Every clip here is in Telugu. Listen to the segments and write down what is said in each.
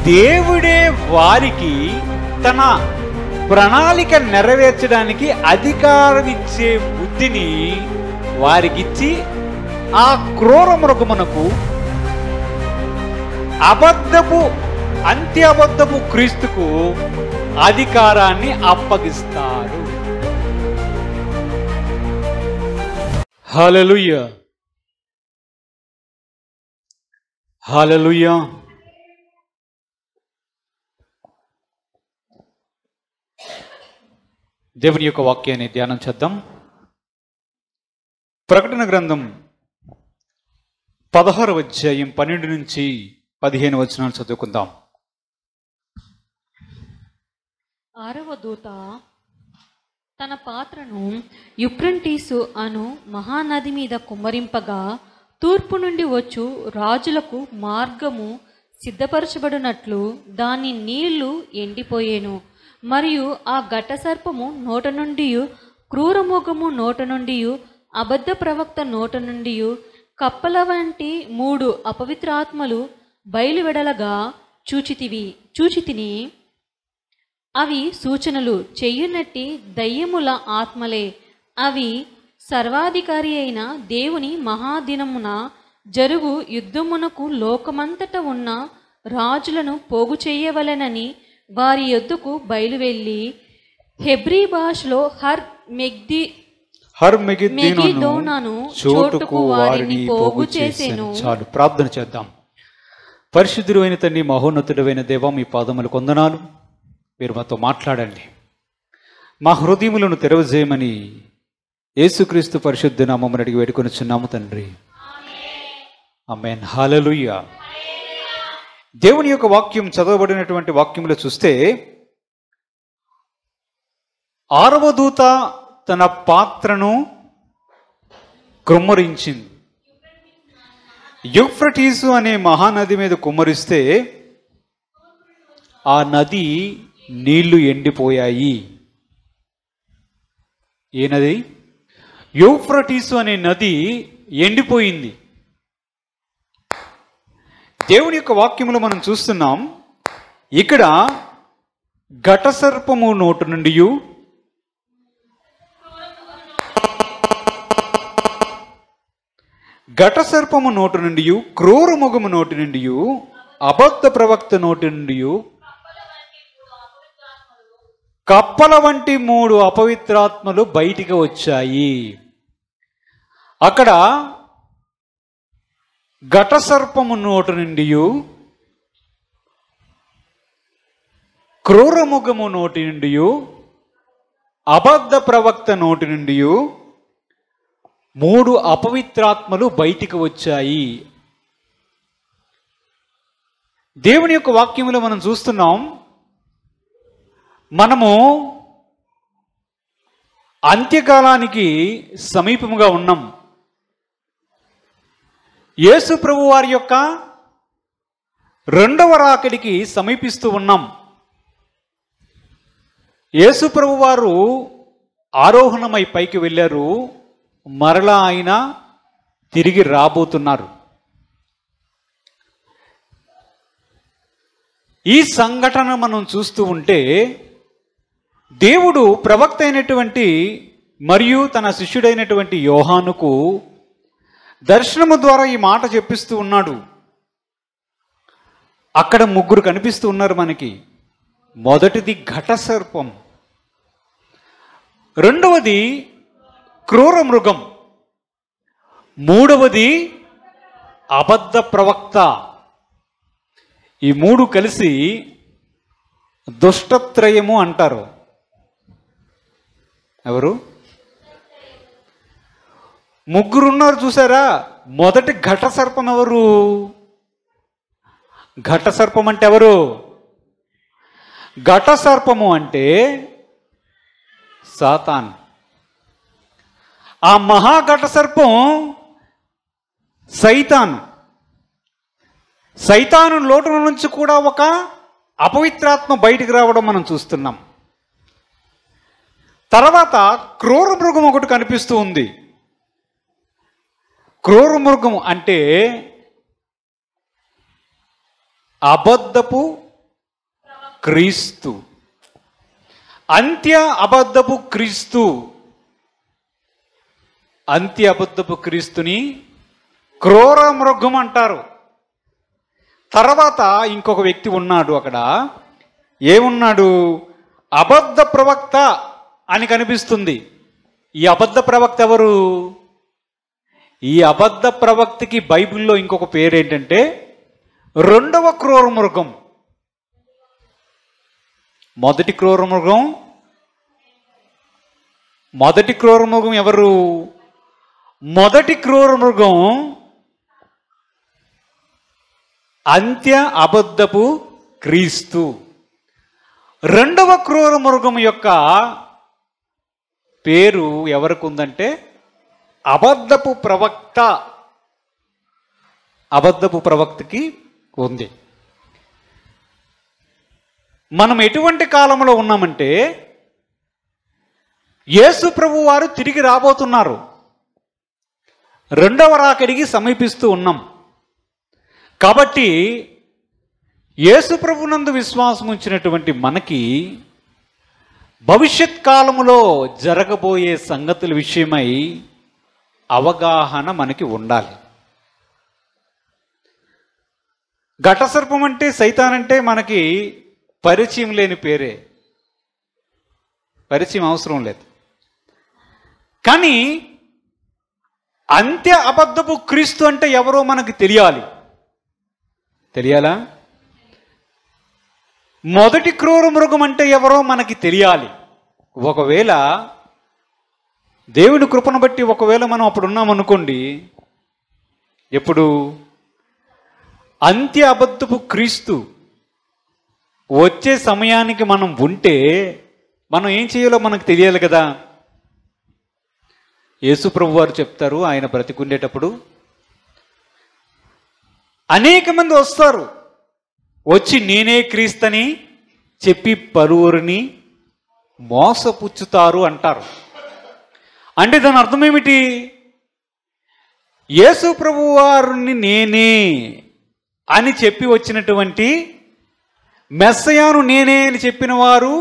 దేవుడే వారికి తన ప్రణాళిక నెరవేర్చడానికి అధికారం ఇచ్చే బుద్ధిని వారికిచ్చి ఆ క్రూర మృగమునకు అబద్ధపు క్రీస్తుకు అధికారాన్ని అప్పగిస్తారు. హల్లెలూయా, హల్లెలూయా. దేవుని యొక్క వాక్యాన్ని ధ్యానం చేద్దాం. ప్రకటన గ్రంథం 16వ అధ్యాయం 12 నుంచి 15 వచనాలు చదువుకుందాం. 6వ దూత తన పాత్రను యూఫ్రటీసు అను మహానది మీద కుమ్మరింపగా తూర్పు నుండి వచ్చు రాజులకు మార్గము సిద్ధపరచబడినట్లు దాని నీళ్లు ఎండిపోయేను. మరియు ఆ ఘటసర్పము నోట నుండి, క్రూరమృగము నోట నుండి, అబద్ధ ప్రవక్త నోట నుండి కప్పల వంటి 3 అపవిత్రాత్మలు బయలువెడలగా చూచితిని. అవి సూచనలు చెయ్యునట్టి దయ్యముల ఆత్మలే. అవి సర్వాధికారి అయిన దేవుని మహాదినమున జరుగు యుద్ధమునకు లోకమంతట ఉన్న రాజులను పోగు చేయవలెనని వారి యొద్దకు బయలువెళ్ళి హెబ్రీ భాషలో హర్మెగిద్దోనును చోటుకు వారిని పోగు చేసెను. చాలు, ప్రార్థన చేద్దాం. పరిశుద్ధుడు అయిన తండ్రి, మహోన్నతుడైన దేవా, మీ పాదములకు వందనాలు. మీరు మాతో మాట్లాడండి, మా హృదయములను తెరవజేయమని యేసుక్రీస్తు పరిశుద్ధ నామమున అడిగి వేడుకొనుచున్నాము తండ్రి, ఆమేన్. హల్లెలూయా. దేవుని యొక్క వాక్యం చదవబడినటువంటి వాక్యంలో చూస్తే 6వ దూత తన పాత్రను కుమ్మరించింది. యూఫ్రటీసు అనే మహానది మీద కుమ్మరిస్తే ఆ నది నీళ్లు ఎండిపోయాయి. ఏ నది? యూఫ్రటీసు అనే నది ఎండిపోయింది. దేవుని యొక్క వాక్యములో మనం చూస్తున్నాం, ఇక్కడ ఘటసర్పము నోటు నుండి, క్రూరమృగము నోటి నుండి, అబద్ధ ప్రవక్త నోటి నుండి, కప్పల వంటి 3 అపవిత్రాత్మలు బయటికి వచ్చాయి. అక్కడ ఘటసర్పము నోటి నుండి, క్రూరమృగము నోటి నుండి, అబద్ధ ప్రవక్త నోటి నుండి 3 అపవిత్రాత్మలు బయటికి వచ్చాయి. దేవుని యొక్క వాక్యంలో మనం చూస్తున్నాం, మనము అంత్యకాలానికి సమీపముగా ఉన్నాం. యేసు ప్రభు వారి యొక్క 2వ రాకడికి సమీపిస్తూ ఉన్నాం. యేసు ప్రభు వారు ఆరోహణమై పైకి వెళ్ళారు, మరలా ఆయన తిరిగి రాబోతున్నారు. ఈ సంఘటన మనం చూస్తూ ఉంటే దేవుడు ప్రవక్త అయినటువంటి మరియు తన శిష్యుడైనటువంటి యోహానుకు దర్శనము ద్వారా ఈ మాట చెప్పిస్తూ ఉన్నాడు. అక్కడ 3 కనిపిస్తూ ఉన్నారు మనకి. మొదటిది ఘటసర్పం, రెండవది క్రూర మృగం, మూడవది అబద్ధ ప్రవక్త. ఈ 3 కలిసి దుష్టత్రయము అంటారు. ఎవరు? 3 ఉన్నారు చూసారా? మొదటి ఘటసర్పం ఎవరు? ఘటసర్పం అంటే ఎవరు? ఘటసర్పము అంటే సాతాన్. ఆ మహాఘటసర్పం సైతాను. సైతాను లోటుల నుంచి కూడా ఒక అపవిత్రాత్మ బయటికి రావడం మనం చూస్తున్నాం. తర్వాత క్రూర మృగం ఒకటి కనిపిస్తూ ఉంది. క్రూర మృగం అంటే అబద్ధపు క్రీస్తు. అంత్య అబద్ధపు క్రీస్తు. అంత్య అబద్ధపు క్రీస్తుని క్రూర మృగం అంటారు. తర్వాత ఇంకొక వ్యక్తి ఉన్నాడు అక్కడ. ఏమున్నాడు? అబద్ధ ప్రవక్త అని కనిపిస్తుంది. ఈ అబద్ధ ప్రవక్త ఎవరు? ఈ అబద్ధ ప్రవక్తకి బైబిల్లో ఇంకొక పేరు ఏంటంటే రెండవ క్రూర మృగం. మొదటి క్రూర మృగం ఎవరు? మొదటి క్రూర మృగం అంత్య అబద్ధపు క్రీస్తు. రెండవ క్రూర మృగం యొక్క పేరు ఎవరికి ఉందంటే అబద్ధపు ప్రవక్త. అబద్ధపు ప్రవక్తకి ఉంది. మనం ఎటువంటి కాలంలో ఉన్నామంటే యేసు ప్రభు వారు తిరిగి రాబోతున్నారు. రెండవ రాకడికి సమీపిస్తూ ఉన్నాం. కాబట్టి యేసు ప్రభునందు విశ్వాసం ఉంచినటువంటి మనకి భవిష్యత్ కాలములో జరగబోయే సంగతుల విషయమై అవగాహన మనకి ఉండాలి. ఘటసర్పం అంటే, సైతాన్ అంటే మనకి పరిచయం లేని పేరే. పరిచయం అవసరం లేదు. కానీ అంత్య అబద్ధపు క్రీస్తు అంటే ఎవరో మనకి తెలియాలా? మొదటి క్రూర మృగం అంటే ఎవరో మనకి తెలియాలి. ఒకవేళ దేవుని కృపను బట్టి ఒకవేళ మనం అప్పుడు ఉన్నామనుకోండి, ఎప్పుడు అంత్య అబద్ధపు క్రీస్తు వచ్చే సమయానికి మనం ఉంటే మనం ఏం చేయాలో మనకు తెలియాలి కదా. యేసు ప్రభు వారు చెప్తారు, ఆయన బ్రతికుండేటప్పుడు అనేక మంది వస్తారు, వచ్చి నేనే క్రీస్తని చెప్పి పలువురిని మోసపుచ్చుతారు అంటారు. అంటే దాని అర్థం ఏమిటి? యేసు ప్రభు వారిని నేనే అని చెప్పి వచ్చినటువంటి మెస్సయాను నేనే అని చెప్పిన వారు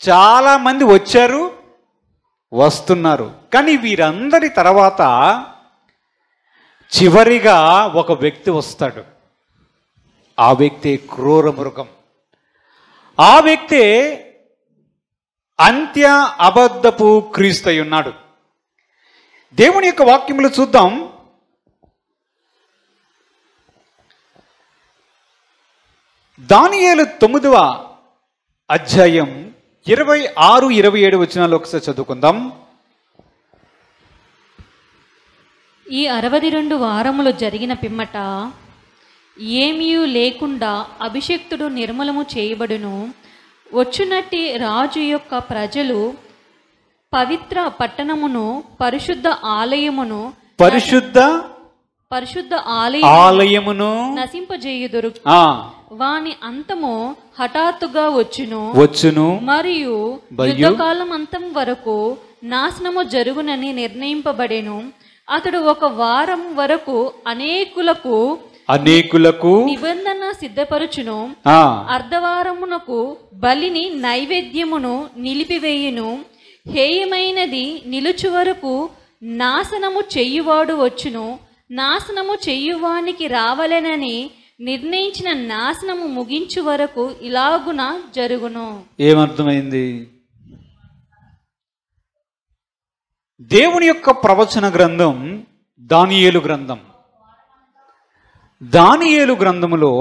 చాలా మంది వచ్చారు, వస్తున్నారు. కానీ వీరందరి తర్వాత చివరిగా ఒక వ్యక్తి వస్తాడు. ఆ వ్యక్తి క్రూర మృగం. ఆ వ్యక్తి అంత్య అబద్ధపు క్రీస్తు అయి ఉన్నాడు. దేవుని యొక్క వాక్యములు చూద్దాం. దానియేలు 9వ అధ్యాయం 26, 27 వచనాలు ఒకసారి చదువుకుందాం. ఈ 62 వారములు జరిగిన పిమ్మట ఏమీ లేకుండా అభిషక్తుడు నిర్మూలము చేయబడును. వచ్చునట్టి రాజు యొక్క ప్రజలు పవిత్ర పట్టణమును పరిశుద్ధ ఆలయమును నశింపజేయుదురు. వాని అంతము హఠాత్తుగా వచ్చును మరియు యుద్ధకాలం అంతం వరకు నాశనము జరుగునని నిర్ణయింపబడెను. అతడు ఒక వారం వరకు అనేకులకు నిబంధన సిద్ధపరచును. అర్ధవారమునకు బలిని నైవేద్యమును నిలిపివేయును. హేయమైనది నిలుచు వరకు నాశనము చెయ్యువాడు వచ్చును. నాశనము చెయ్యువానికి రావలెనని నిర్ణయించిన నాశనము ముగించు వరకు ఇలాగున జరుగును. ఏమర్థమైంది? దేవుని యొక్క ప్రవచన గ్రంథం దానియేలు గ్రంథం. దానియేలు గ్రంథములో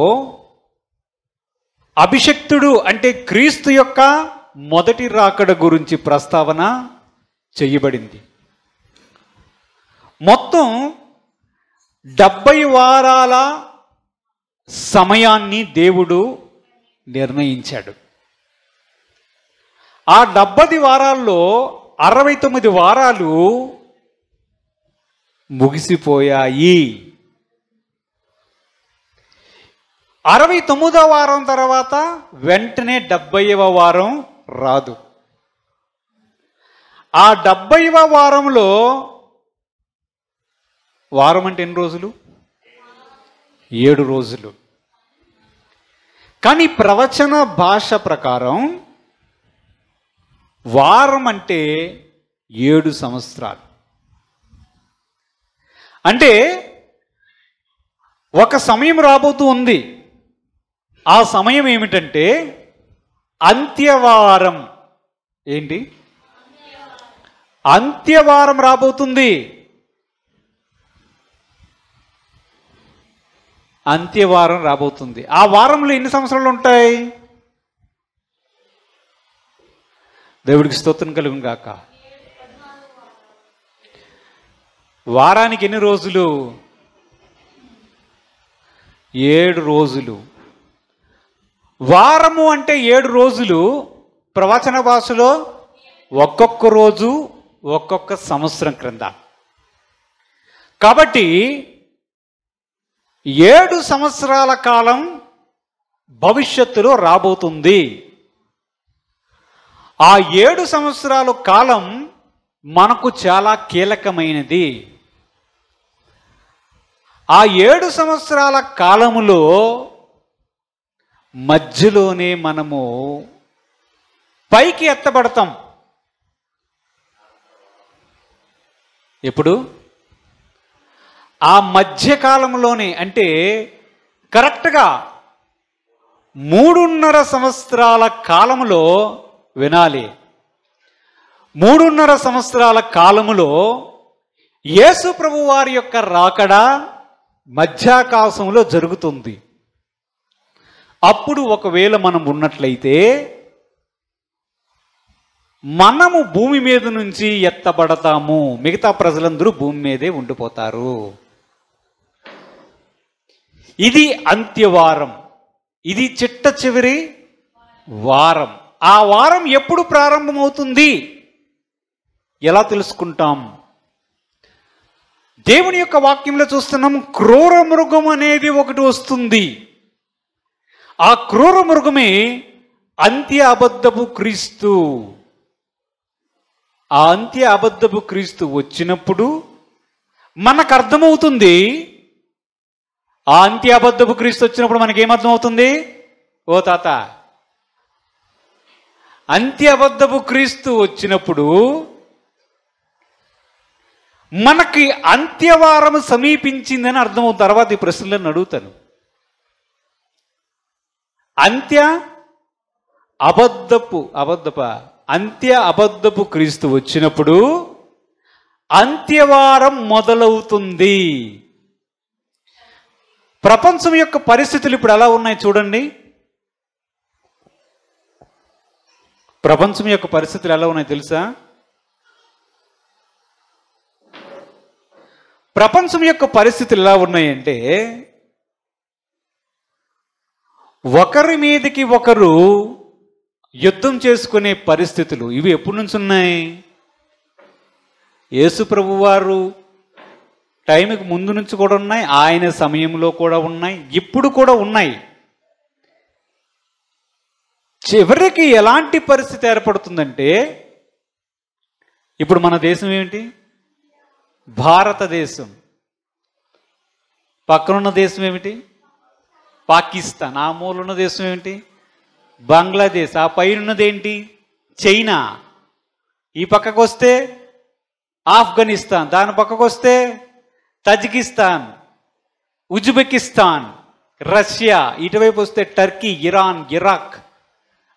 అభిషక్తుడు అంటే క్రీస్తు యొక్క మొదటి రాకడ గురించి ప్రస్తావన చేయబడింది. మొత్తం 70 వారాల సమయాన్ని దేవుడు నిర్ణయించాడు. ఆ 70 వారాల్లో 69 వారాలు ముగిసిపోయాయి. 69వ వారం తర్వాత వెంటనే 70వ వారం రాదు. ఆ 70వ వారంలో, వారం అంటే ఎన్ని రోజులు? 7 రోజులు. కానీ ప్రవచన భాష ప్రకారం వారం అంటే 7 సంవత్సరాలు. అంటే ఒక సమయం రాబోతూ ఉంది. ఆ సమయం ఏమిటంటే అంత్యవారం. ఏంటి? అంత్యవారం రాబోతుంది. అంత్యవారం రాబోతుంది. ఆ వారంలో ఎన్ని సంవత్సరాలు ఉంటాయి? దేవుడికి స్తోత్రం కలుగును గాక. వారానికి ఎన్ని రోజులు? 7 రోజులు. వారము అంటే 7 రోజులు. ప్రవచన భాషలో ఒక్కొక్క రోజు ఒక్కొక్క సంవత్సరం క్రింద. కాబట్టి 7 సంవత్సరాల కాలం భవిష్యత్తులో రాబోతుంది. ఆ 7 సంవత్సరాల కాలం మనకు చాలా కీలకమైనది. ఆ 7 సంవత్సరాల కాలములో మధ్యలోనే మనము పైకి ఎత్తబడతాం. ఎప్పుడు? ఆ మధ్యకాలంలోనే, అంటే కరెక్ట్గా 3.5 సంవత్సరాల కాలములో వినాలి. 3.5 సంవత్సరాల కాలములో యేసు ప్రభు వారి యొక్క రాకడ మధ్యాకాశంలో జరుగుతుంది. అప్పుడు ఒకవేళ మనం ఉన్నట్లయితే మనము భూమి మీద నుంచి ఎత్తబడతాము. మిగతా ప్రజలందరూ భూమి మీదే ఉండిపోతారు. ఇది అంత్యవారం. ఇది చిట్ట చివరి వారం. ఆ వారం ఎప్పుడు ప్రారంభమవుతుంది? ఎలా తెలుసుకుంటాం? దేవుని యొక్క వాక్యంలో చూస్తున్నాం, క్రూర మృగం అనేది ఒకటి వస్తుంది. ఆ క్రూర మృగమే అంత్య అబద్ధపు క్రీస్తు. ఆ అంత్య అబద్ధపు క్రీస్తు వచ్చినప్పుడు మనకు అర్థమవుతుంది. ఆ అంత్య అబద్ధపు క్రీస్తు వచ్చినప్పుడు మనకేమర్థమవుతుంది? ఓ తాత, అంత్య అబద్ధపు క్రీస్తు వచ్చినప్పుడు మనకి అంత్యవారం సమీపించిందని అర్థమవుతుంది. తర్వాత ఈ ప్రశ్నలను అడుగుతాను. అంత్య అబద్ధపు క్రీస్తు వచ్చినప్పుడు అంత్యవారం మొదలవుతుంది. ప్రపంచం యొక్క పరిస్థితులు ఇప్పుడు ఎలా ఉన్నాయి చూడండి. ప్రపంచం యొక్క పరిస్థితులు ఎలా ఉన్నాయి తెలుసా? ప్రపంచం యొక్క పరిస్థితులు ఎలా ఉన్నాయంటే, ఒకరి మీదకి ఒకరు యుద్ధం చేసుకునే పరిస్థితులు. ఇవి ఎప్పటి నుంచి ఉన్నాయి? యేసు ప్రభు వారు టైంకి ముందు నుంచి కూడా ఉన్నాయి, ఆయన సమయంలో కూడా ఉన్నాయి, ఇప్పుడు కూడా ఉన్నాయి. చివరికి ఎలాంటి పరిస్థితి ఏర్పడుతుందంటే, ఇప్పుడు మన దేశం ఏమిటి? భారతదేశం. పక్కనున్న దేశం ఏమిటి? పాకిస్తాన్. ఆ మూలున్న దేశం ఏమిటి? బంగ్లాదేశ్. ఆ పైనున్నది ఏంటి? చైనా. ఈ పక్కకు వస్తే ఆఫ్ఘనిస్తాన్, దాని పక్కకు వస్తే తజికిస్తాన్, ఉజ్బెకిస్తాన్, రష్యా. ఇటువైపు వస్తే టర్కీ, ఇరాన్, ఇరాక్,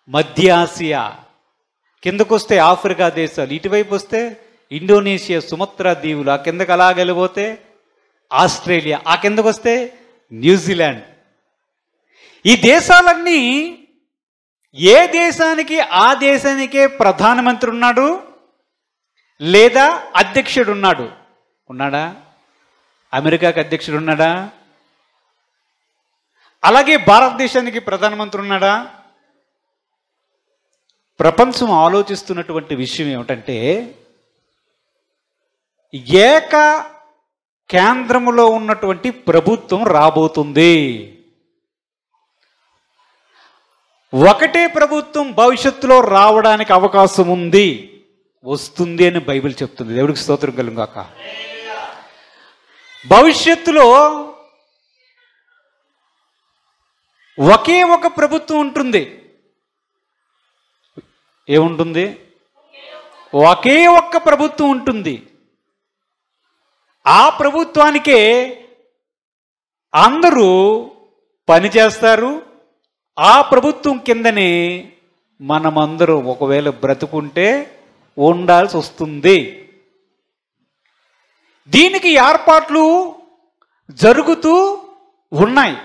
మధ్య ఆసియా. కిందకు వస్తే ఆఫ్రికా దేశాలు. ఇటువైపు వస్తే ఇండోనేషియా, సుమత్రా దీవులు. ఆ కిందకు అలా వెళ్ళిపోతే ఆస్ట్రేలియా. ఆ కిందకు వస్తే న్యూజిలాండ్. ఈ దేశాలన్నీ ఏ దేశానికి ఆ దేశానికే ప్రధానమంత్రి ఉన్నాడు లేదా అధ్యక్షుడు ఉన్నాడు. ఉన్నాడా? అమెరికాకి అధ్యక్షుడు ఉన్నాడా? అలాగే భారతదేశానికి ప్రధానమంత్రి ఉన్నాడా? ప్రపంచం ఆలోచిస్తున్నటువంటి విషయం ఏమిటంటే, ఏక కేంద్రములో ఉన్నటువంటి ప్రభుత్వం రాబోతుంది. ఒకటే ప్రభుత్వం భవిష్యత్తులో రావడానికి అవకాశం ఉంది, వస్తుంది అని బైబిల్ చెప్తుంది. దేవుడికి స్తోత్రం కలుగును గాక. భవిష్యత్తులో ఒకే ఒక ప్రభుత్వం ఉంటుంది. ఏముంటుంది? ఒకే ఒక్క ప్రభుత్వం ఉంటుంది. ఆ ప్రభుత్వానికే అందరూ పనిచేస్తారు. ఆ ప్రభుత్వం కిందనే మనమందరూ ఒకవేళ బ్రతుకుంటే ఉండాల్సి వస్తుంది. దీనికి ఏర్పాట్లు జరుగుతూ ఉన్నాయి.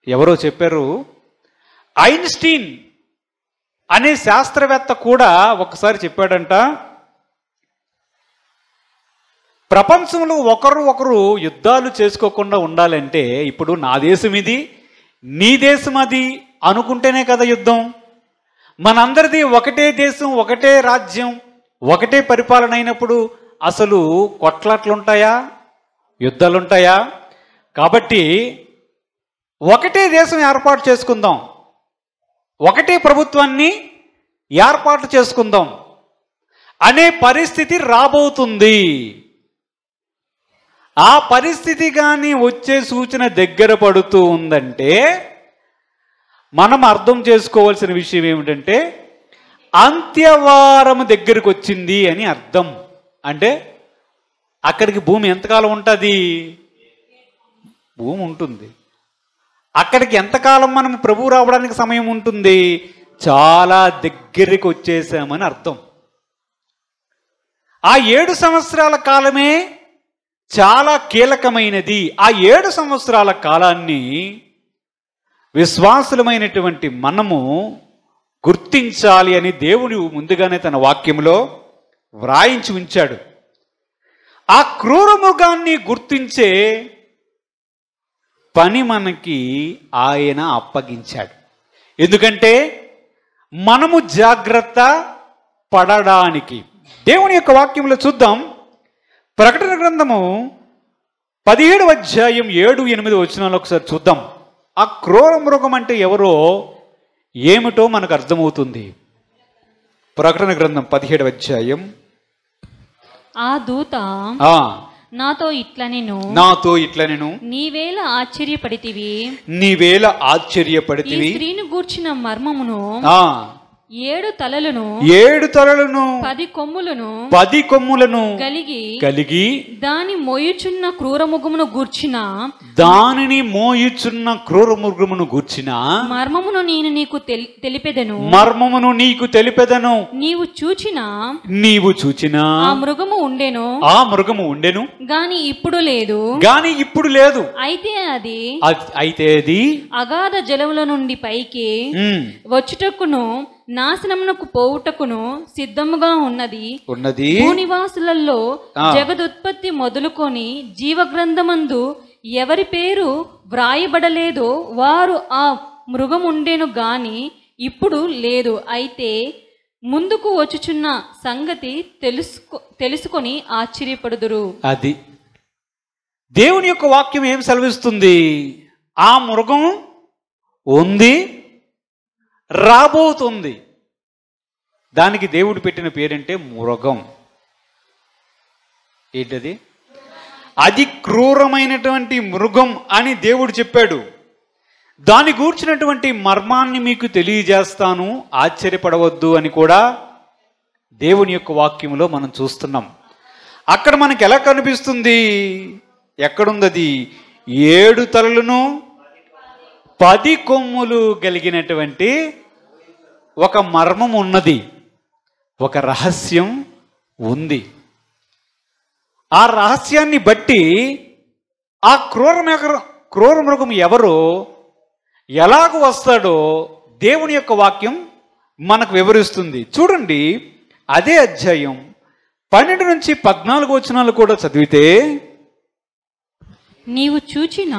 ఎవరో చెప్పారు, ఐన్స్టీన్ అనే శాస్త్రవేత్త కూడా ఒకసారి చెప్పాడంట, ప్రపంచంలో ఒకరు యుద్ధాలు చేసుకోకుండా ఉండాలంటే ఇప్పుడు నా దేశం ఇది, నీ దేశం అది అనుకుంటేనే కదా యుద్ధం. మనందరిది ఒకటే దేశం, ఒకటే రాజ్యం, ఒకటే పరిపాలన అయినప్పుడు అసలు కొట్లాట్లుంటాయా, యుద్ధాలుంటాయా? కాబట్టి ఒకటే దేశం ఏర్పాటు చేసుకుందాం, ఒకటే ప్రభుత్వాన్ని ఏర్పాటు చేసుకుందాం అనే పరిస్థితి రాబోతుంది. ఆ పరిస్థితి కానీ వచ్చే సూచన దగ్గర పడుతూ ఉందంటే మనం అర్థం చేసుకోవాల్సిన విషయం ఏమిటంటే అంత్యవారం దగ్గరకు వచ్చింది అని అర్థం. అంటే అక్కడికి భూమి ఎంతకాలం ఉంటుంది? భూమి ఉంటుంది. అక్కడికి ఎంతకాలం మనం ప్రభువు రావడానికి సమయం ఉంటుంది? చాలా దగ్గరికి వచ్చేసామని అర్థం. ఆ 7 సంవత్సరాల కాలమే చాలా కీలకమైనది. ఆ 7 సంవత్సరాల కాలాన్ని విశ్వాసులమైనటువంటి మనము గుర్తించాలి అని దేవుడు ముందుగానే తన వాక్యంలో వ్రాయించి ఉంచాడు. ఆ క్రూర మృగాన్ని గుర్తించే పని మనకి ఆయన అప్పగించాడు. ఎందుకంటే మనము జాగ్రత్త పడడానికి. దేవుని యొక్క వాక్యంలో చూద్దాం. ప్రకటన గ్రంథము 17వ అధ్యాయం 7-8 వచనాలు ఒకసారి చూద్దాం. ఆ క్రూర మృగం అంటే ఎవరో ఏమిటో మనకు అర్థమవుతుంది. ప్రకటన గ్రంథం 17వ అధ్యాయం. ఆ దూత నాతో ఇట్లనెను, నీవేళ ఆశ్చర్యపడితివి, స్త్రీని గూర్చిన మర్మమును, 7 తలలను 10 కొమ్ములను కలిగి దానిని మోయుచున్న క్రూర మృగమును గూర్చిన మర్మమును నేను నీకు తెలిపెదను. నీవు చూచిన ఆ మృగము ఉండెను గాని ఇప్పుడు లేదు. అయితే అది అగాధ జలముల నుండి పైకి వచ్చుటకును నాశనమునకు పోవుటకును సిద్ధముగా ఉన్నది. భూనివాసులలో జగదుత్పత్తి మొదలుకొని జీవగ్రంథమందు ఎవరి పేరు వ్రాయబడలేదో వారు ఆ మృగముండెను గాని ఇప్పుడు లేదు. అయితే ముందుకు వచ్చుచున్న సంగతి తెలుసుకొని ఆశ్చర్యపడుదురు. అది దేవుని యొక్క వాక్యం ఏం సెలవిస్తుంది? ఆ మృగం ఉంది, రాబోతుంది. దానికి దేవుడు పెట్టిన పేరంటే మృగం. ఏంటది? అది క్రూరమైనటువంటి మృగం అని దేవుడు చెప్పాడు. దాని గూర్చినటువంటి మర్మాన్ని మీకు తెలియజేస్తాను, ఆశ్చర్యపడవద్దు అని కూడా దేవుని యొక్క వాక్యంలో మనం చూస్తున్నాం. అక్కడ మనకి ఎలా కనిపిస్తుంది? ఎక్కడుంది? 7 తలలను 10 కొమ్ములు కలిగినటువంటి ఒక మర్మం ఉన్నది, ఒక రహస్యం ఉంది. ఆ రహస్యాన్ని బట్టి ఆ క్రూర మృగం ఎవరో, ఎలాగ వస్తాడో దేవుని యొక్క వాక్యం మనకు వివరిస్తుంది. చూడండి, అదే అధ్యాయం 12-14 వచనాలు కూడా చదివితే, నీవు చూచిన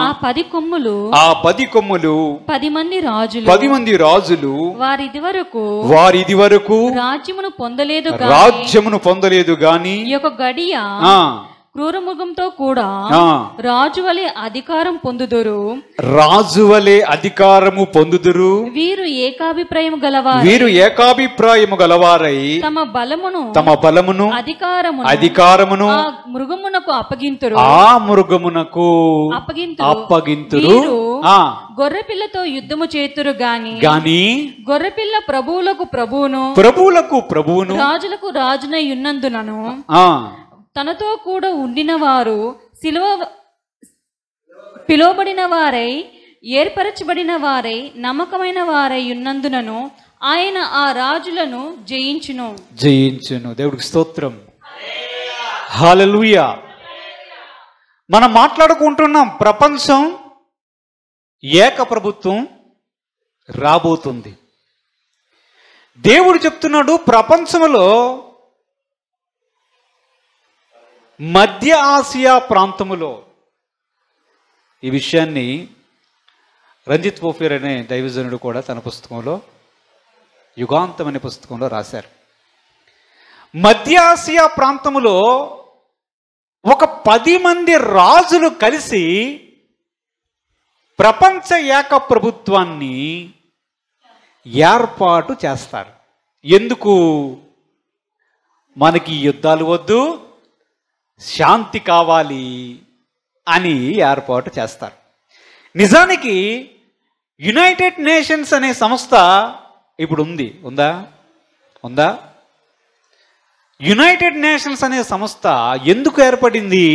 ఆ 10 కొమ్ములు 10 మంది రాజులు వారిది వరకు రాజ్యమును పొందలేదు గాని ఒక గడియ క్రూరమృగంతో కూడా రాజువలే అధికారం పొందుదురు. రాజువలే అధికారము పొందుదురు. వీరు ఏకాభిప్రాయము గలవారు. వీరు ఏకాభిప్రాయము గలవారై తమ బలమును అధికారమును ఆ మృగమునకు అప్పగింతురు. ఆ మృగమునకు అప్పగింతురు. గొర్రెపిల్లతో యుద్ధము చేతురు గాని గొర్రెపిల్ల ప్రభువులకు ప్రభువును రాజులకు రాజునై ఉన్నందునను తనతో కూడా ఉండిన వారు పిలువబడిన వారై ఏర్పరచబడిన వారై నమ్మకమైన వారై ఉన్నందునను ఆయన ఆ రాజులను జయించును. దేవుడికి స్తోత్రం. హల్లెలూయా. మనం మాట్లాడుకుంటున్నాం, ప్రపంచం ఏక ప్రభుత్వం రాబోతుంది. దేవుడు చెప్తున్నాడు, ప్రపంచంలో మధ్య ఆసియా ప్రాంతములో ఈ విషయాన్ని రంజిత్ పోఫీర్ అనే దైవజనుడు కూడా తన పుస్తకంలో, యుగాంతం అనే పుస్తకంలో రాశారు. మధ్య ఆసియా ప్రాంతములో ఒక 10 మంది రాజులు కలిసి ప్రపంచ ఏక ప్రభుత్వాన్ని ఏర్పాటు చేస్తారు. ఎందుకు? మనకి యుద్ధాలు వద్దు, శాంతి కావాలి అని ఏర్పాటు చేస్తారు. నిజానికి యునైటెడ్ నేషన్స్ అనే సంస్థ ఇప్పుడు ఉందా? యునైటెడ్ నేషన్స్ అనే సంస్థ ఎందుకు ఏర్పడింది?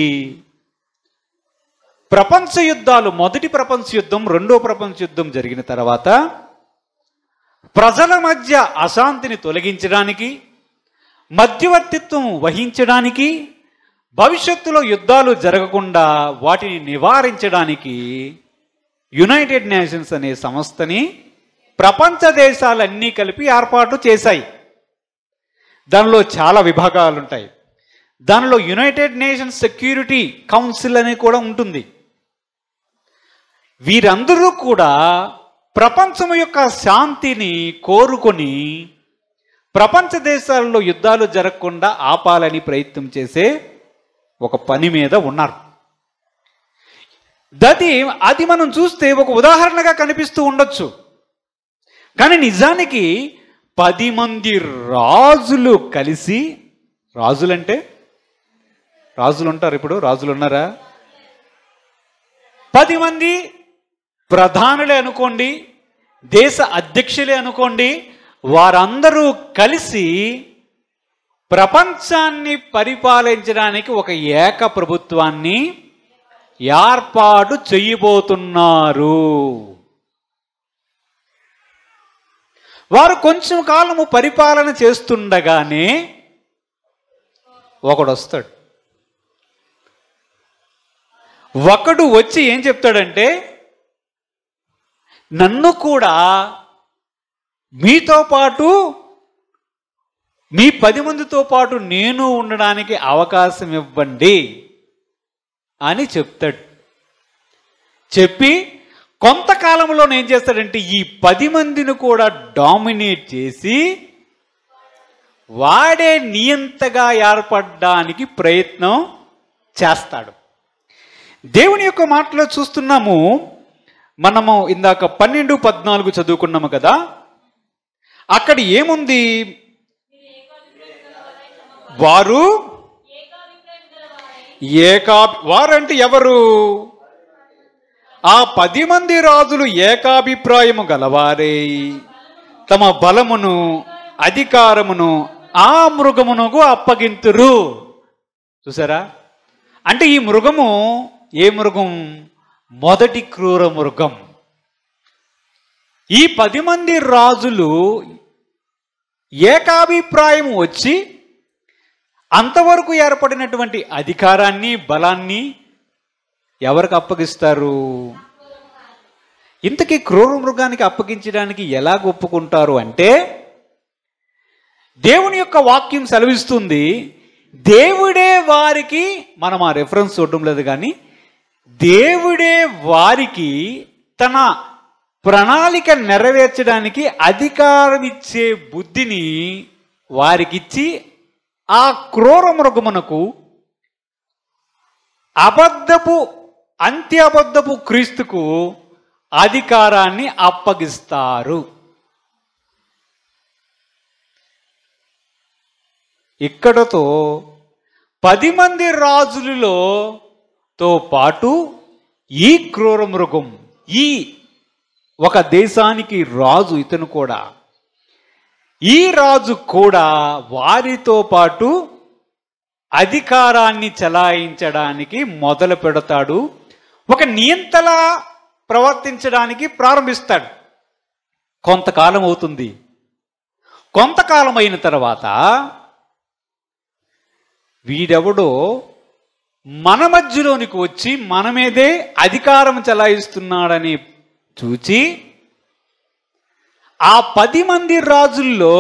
ప్రపంచ యుద్ధాలు, మొదటి ప్రపంచ యుద్ధం, రెండో ప్రపంచ యుద్ధం జరిగిన తర్వాత ప్రజల మధ్య అశాంతిని తొలగించడానికి, మధ్యవర్తిత్వం వహించడానికి, భవిష్యత్తులో యుద్ధాలు జరగకుండా వాటిని నివారించడానికి యునైటెడ్ నేషన్స్ అనే సంస్థని ప్రపంచ దేశాలన్నీ కలిపి ఏర్పాటు చేశాయి. దానిలో చాలా విభాగాలు ఉంటాయి. దానిలో యునైటెడ్ నేషన్స్ సెక్యూరిటీ కౌన్సిల్ అని కూడా ఉంటుంది. వీరందరూ కూడా ప్రపంచం యొక్క శాంతిని కోరుకొని ప్రపంచ దేశాలలో యుద్ధాలు జరగకుండా ఆపాలని ప్రయత్నం చేసే ఒక పని మీద ఉన్నారు. అది మనం చూస్తే ఒక ఉదాహరణగా కనిపిస్తూ ఉండొచ్చు. కానీ నిజానికి 10 మంది రాజులు కలిసి, రాజులంటే రాజులు ఉంటారు, ఇప్పుడు రాజులు ఉన్నారా? 10 మంది ప్రధానులే అనుకోండి, దేశ అధ్యక్షులే అనుకోండి, వారందరూ కలిసి ప్రపంచాన్ని పరిపాలించడానికి ఒక ఏక ప్రభుత్వాన్ని ఏర్పాటు చేయబోతున్నారు. వారు కొంచెం కాలము పరిపాలన చేస్తుండగానే ఒకడు వస్తాడు. ఒకడు వచ్చి ఏం చెప్తాడంటే, నన్ను కూడా మీతో పాటు, మీ 10 మందితో పాటు నేను ఉండడానికి అవకాశం ఇవ్వండి అని చెప్తాడు. చెప్పి కొంతకాలంలో ఏం చేస్తాడంటే ఈ 10 మందిని కూడా డామినేట్ చేసి వాడే నియంతగా ఏర్పడడానికి ప్రయత్నం చేస్తాడు. దేవుని యొక్క మాటలో చూస్తున్నాము, మనము ఇందాక 12-14 చదువుకున్నాము కదా. అక్కడ ఏముంది? వారంటే ఎవరు? ఆ 10 మంది రాజులు ఏకాభిప్రాయము గలవారే తమ బలమును అధికారమును ఆ మృగమునకు అప్పగింతురు. చూసారా? అంటే ఈ మృగము ఏ మృగం? మొదటి క్రూర మృగం. ఈ 10 మంది రాజులు ఏకాభిప్రాయం వచ్చి అంతవరకు ఏర్పడినటువంటి అధికారాన్ని, బలాన్ని ఎవరికి అప్పగిస్తారు? ఇంతకీ క్రూర మృగానికి అప్పగించడానికి ఎలా ఒప్పుకుంటారు అంటే, దేవుని యొక్క వాక్యం సెలవిస్తుంది, దేవుడే వారికి, మనం ఆ రెఫరెన్స్ చూడడం లేదు కానీ, దేవుడే వారికి తన ప్రణాళిక నెరవేర్చడానికి అధికారం ఇచ్చే బుద్ధిని వారికిచ్చి ఆ క్రూర మృగమునకు అబద్ధపు క్రీస్తుకు అధికారాన్ని అప్పగిస్తారు. ఇక్కడతో 10 మంది రాజులతో పాటు ఈ క్రూర మృగం, ఈ ఒక దేశానికి రాజు ఇతను కూడా, ఈ రాజు కూడా వారితో పాటు అధికారాన్ని చెలాయించడానికి మొదలు పెడతాడు. ఒక నియంతలా ప్రవర్తించడానికి ప్రారంభిస్తాడు. కొంతకాలం అవుతుంది. కొంతకాలం అయిన తర్వాత వీడెవడో మన మధ్యలోనికి వచ్చి మన మీదే అధికారం చెలాయిస్తున్నాడని చూచి ఆ 10 మంది రాజుల్లో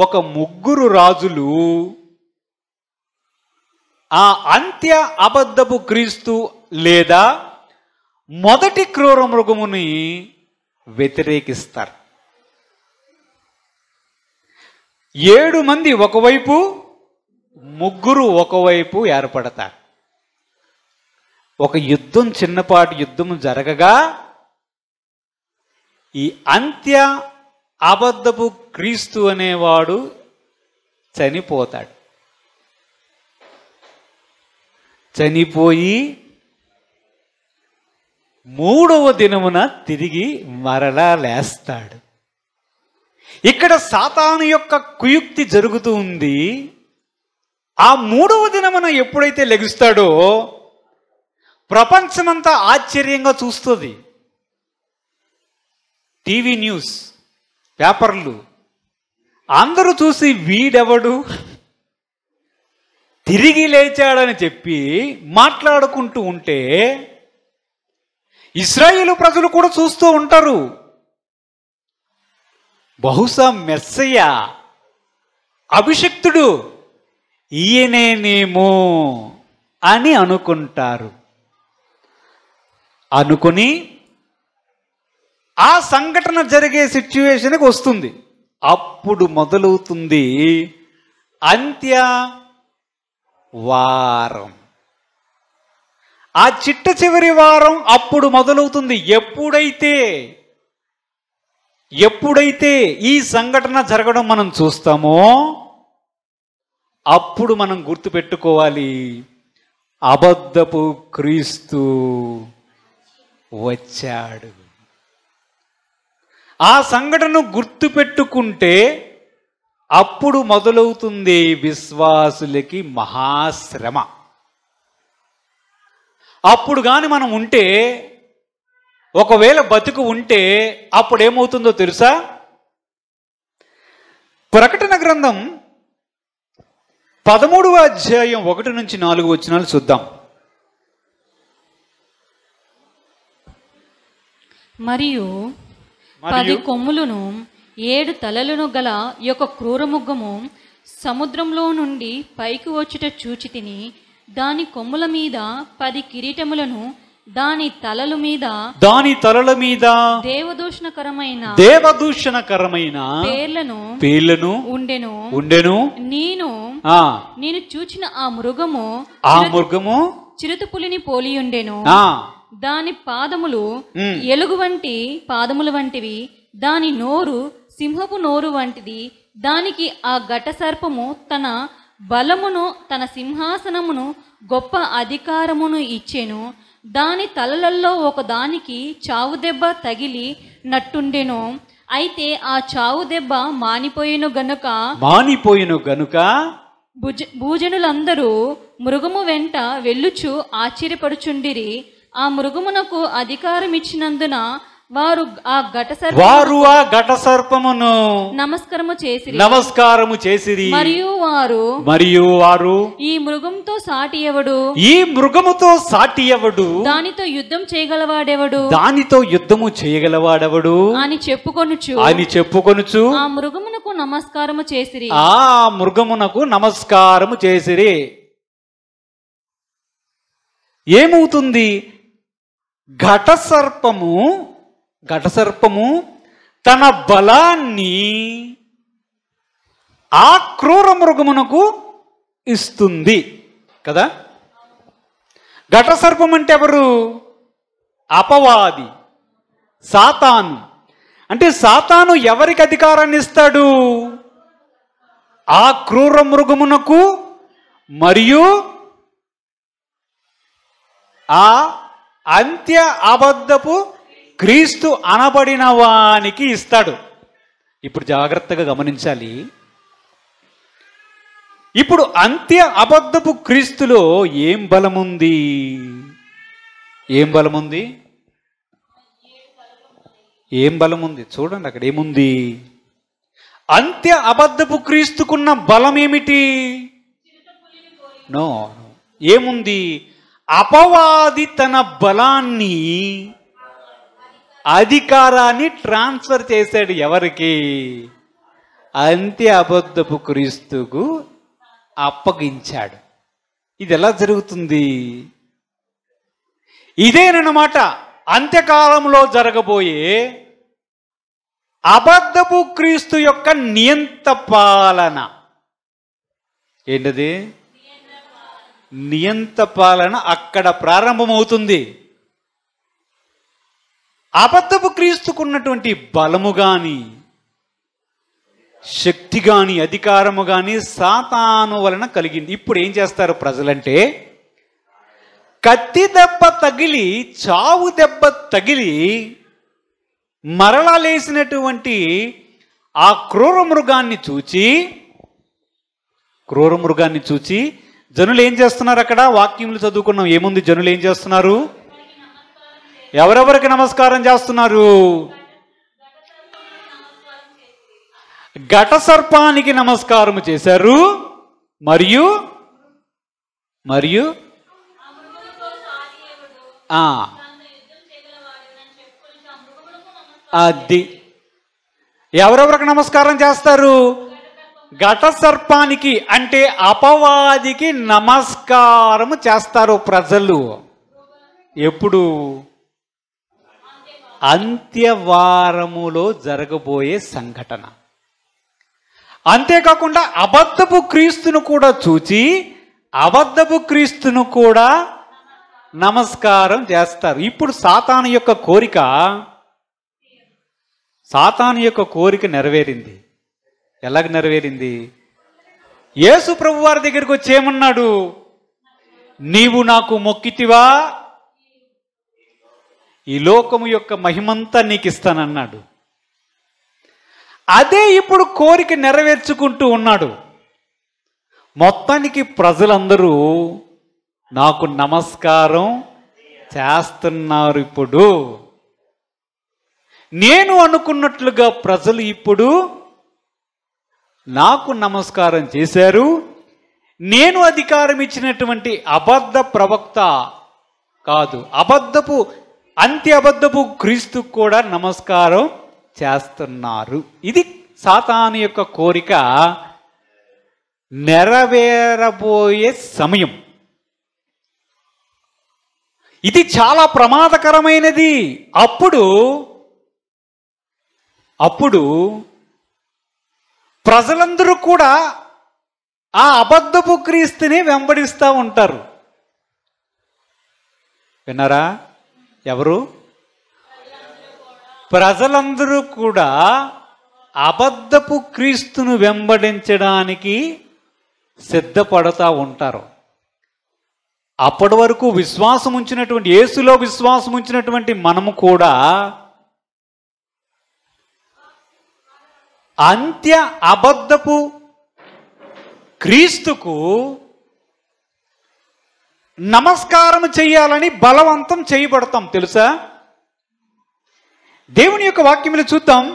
ఒక 3 రాజులు ఆ అంత్య అబద్ధపు క్రీస్తు లేదా మొదటి క్రూర మృగముని వ్యతిరేకిస్తారు. 7 మంది ఒకవైపు, 3 ఒకవైపు ఏర్పడతారు. ఒక యుద్ధం, చిన్నపాటి యుద్ధం జరగగా ఈ అంత్య అబద్ధపు క్రీస్తు అనేవాడు చనిపోతాడు. చనిపోయి 3వ దినమున తిరిగి మరలా లేస్తాడు. ఇక్కడ సాతాను యొక్క కుయుక్తి జరుగుతూ ఉంది. ఆ 3వ దినమున ఎప్పుడైతే లెగుస్తాడో ప్రపంచమంతా ఆశ్చర్యంగా చూస్తుంది. టీవీ న్యూస్, పేపర్లు అందరూ చూసి వీడెవడు తిరిగి లేచాడని చెప్పి మాట్లాడుకుంటూ ఉంటే ఇశ్రాయేలు ప్రజలు కూడా చూస్తూ ఉంటారు. బహుశా మెస్సయ్య, అభిషిక్తుడు ఈయనేనేమో అని అనుకుంటారు. అనుకుని ఆ సంఘటన జరిగే సిచ్యువేషన్కి వస్తుంది. అప్పుడు మొదలవుతుంది అంత్య వారం. ఆ చిట్ట చివరి వారం అప్పుడు మొదలవుతుంది. ఎప్పుడైతే ఈ సంఘటన జరగడం మనం చూస్తామో అప్పుడు మనం గుర్తుపెట్టుకోవాలి, అబద్ధపు క్రీస్తు వచ్చాడు. ఆ సంఘటన గుర్తుపెట్టుకుంటే అప్పుడు మొదలవుతుంది విశ్వాసులకి మహాశ్రమ. అప్పుడు కానీ మనం ఉంటే, ఒకవేళ బతుకు ఉంటే అప్పుడు ఏమవుతుందో తెలుసా? ప్రకటన గ్రంథం 13వ అధ్యాయం 1 నుంచి 4 వచనాలు చూద్దాం. మరియు 10 కొమ్ములను 7 తలలను గల యొక్క క్రూరమృగము సముద్రంలో నుండి పైకి వచ్చుట చూచితిని. దాని కొమ్ముల మీద 10 కిరీటములను, దాని తలల మీద దేవదూషణకరమైన పేర్లను ఉండెను. నేను చూచిన ఆ మృగము చిరుతపులిని పోలి ఉండెను. దాని పాదములు ఎలుగు వంటి పాదముల వంటివి, దాని నోరు సింహపు నోరు వంటిది. దానికి ఆ ఘట సర్పము తన బలమును, తన సింహాసనమును, గొప్ప అధికారమును ఇచ్చెను. దాని తలలలో ఒకదానికి చావు దెబ్బ తగిలి నట్టుండెను. అయితే ఆ చావు దెబ్బ మానిపోయిను గనుక భూజనులందరూ మృగము వెంట వెళ్ళుచు ఆశ్చర్యపడుచుండిరి. ఆ మృగమునకు అధికారం ఇచ్చినందున వారు ఆ ఘట సర్పమును నమస్కారము చేసిరి. మరియు వారు ఈ మృగముతో సాటి ఎవడు, దానితో యుద్ధము చేయగలవాడెవడు అని చెప్పుకొనుచు ఆ మృగమునకు నమస్కారము చేసిరి. ఏమవుతుంది? ఘట సర్పము తన బలాన్ని ఆ క్రూర మృగమునకు ఇస్తుంది కదా. ఘట సర్పం అంటే ఎవరు? అపవాది, సాతాను. అంటే సాతాను ఎవరికి అధికారాన్ని ఇస్తాడు? ఆ క్రూర మృగమునకు మరియు ఆ అంత్య అబద్ధపు క్రీస్తు అనబడిన వానికి ఇస్తాడు. ఇప్పుడు జాగ్రత్తగా గమనించాలి. ఇప్పుడు అంత్య అబద్ధపు క్రీస్తులో ఏం బలముంది? ఏం బలముంది? ఏం బలముంది? చూడండి, అక్కడ ఏముంది? అంత్య అబద్ధపు క్రీస్తుకున్న బలం ఏమిటి? నో, ఏముంది? అపవాది తన బలాన్ని, అధికారాన్ని ట్రాన్స్ఫర్ చేశాడు. ఎవరికి? అంత్య అబద్ధపు క్రీస్తుకు అప్పగించాడు. ఇది ఎలా జరుగుతుంది? ఇదేనమాట అంత్యకాలంలో జరగబోయే అబద్ధపు క్రీస్తు యొక్క నియంత పాలన. ఏంటది? నియంత పాలన అక్కడ ప్రారంభమవుతుంది. అబద్ధపు క్రీస్తుకున్నటువంటి బలము గాని, శక్తి గాని, అధికారము గాని సాతాను వలన కలిగింది. ఇప్పుడు ఏం చేస్తారు ప్రజలంటే, కత్తి దెబ్బ తగిలి, చావు దెబ్బ తగిలి మరలా లేసినటువంటి ఆ క్రూర మృగాన్ని చూచి జనులు ఏం చేస్తున్నారు? అక్కడ వాక్యములు చదువుకున్నాం, ఏముంది? జనులు ఏం చేస్తున్నారు? ఎవరెవరికి నమస్కారం చేస్తున్నారు? ఘట సర్పానికి నమస్కారం చేశారు. మరియు అది ఎవరెవరికి నమస్కారం చేస్తారు? ఘట సర్పానికి అంటే అపవాదికి నమస్కారం చేస్తారు ప్రజలు. ఎప్పుడు? అంత్యవారములో జరగబోయే సంఘటన. అంతేకాకుండా అబద్ధపు క్రీస్తును కూడా చూచి అబద్ధపు క్రీస్తును కూడా నమస్కారం చేస్తారు. ఇప్పుడు సాతాను యొక్క కోరిక నెరవేరింది. ఎలాగ నెరవేరింది? యేసు ప్రభు వారి దగ్గరికి వచ్చి ఏమన్నాడు? నీవు నాకు మొక్కితివా, ఈ లోకము యొక్క మహిమంతా నీకు ఇస్తానన్నాడు. అదే ఇప్పుడు కోరిక నెరవేర్చుకుంటూ ఉన్నాడు. మొత్తానికి ప్రజలందరూ నాకు నమస్కారం చేస్తున్నారు. ఇప్పుడు నేను అనుకున్నట్లుగా ప్రజలు ఇప్పుడు నాకు నమస్కారం చేశారు. నేను అధికారం ఇచ్చినటువంటి అబద్ధ ప్రవక్త కాదు, అంత్య అబద్ధపు క్రీస్తు కూడా నమస్కారం చేస్తున్నారు. ఇది సాతాను యొక్క కోరిక నెరవేరబోయే సమయం. ఇది చాలా ప్రమాదకరమైనది. అప్పుడు ప్రజలందరూ కూడా ఆ అబద్ధపు క్రీస్తుని వెంబడిస్తూ ఉంటారు. విన్నారా? ఎవరు? ప్రజలందరూ కూడా అబద్ధపు క్రీస్తును వెంబడించడానికి సిద్ధపడతా ఉంటారు. అప్పటి వరకు విశ్వాసం ఉంచినటువంటి, యేసులో విశ్వాసం ఉంచినటువంటి మనము కూడా అంత్య అబద్ధపు క్రీస్తుకు నమస్కారం చేయాలని బలవంతం చేయబడతాం. తెలుసా? దేవుని యొక్క వాక్యములు చూద్దాం.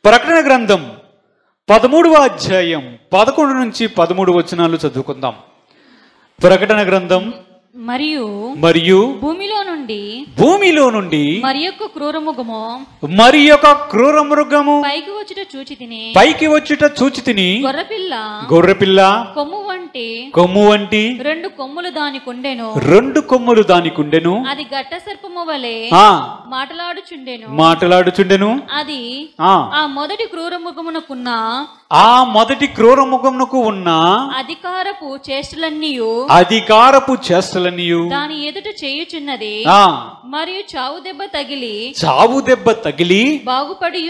ప్రకటన గ్రంథం 13వ అధ్యాయం 11 నుంచి 13 వచనాలు చదువుకుందాం. ప్రకటన గ్రంథం మరియు భూమిలో నుండి మరి యొక్క క్రూర మృగము పైకి వచ్చుట చూచి తిని గొర్రెపిల్ల వంటి రెండు కొమ్ములు దానికుండెను అది ఘట సర్పము వలె మాటలాడుచుండెను అది ఆ మొదటి క్రూర ముఖమునకు ఉన్న అధికారపు చేష్టలన్నీయు దాని ఎదుట చేయుచున్నది మరియు చావు దెబ్బ తగిలి బాగుపడి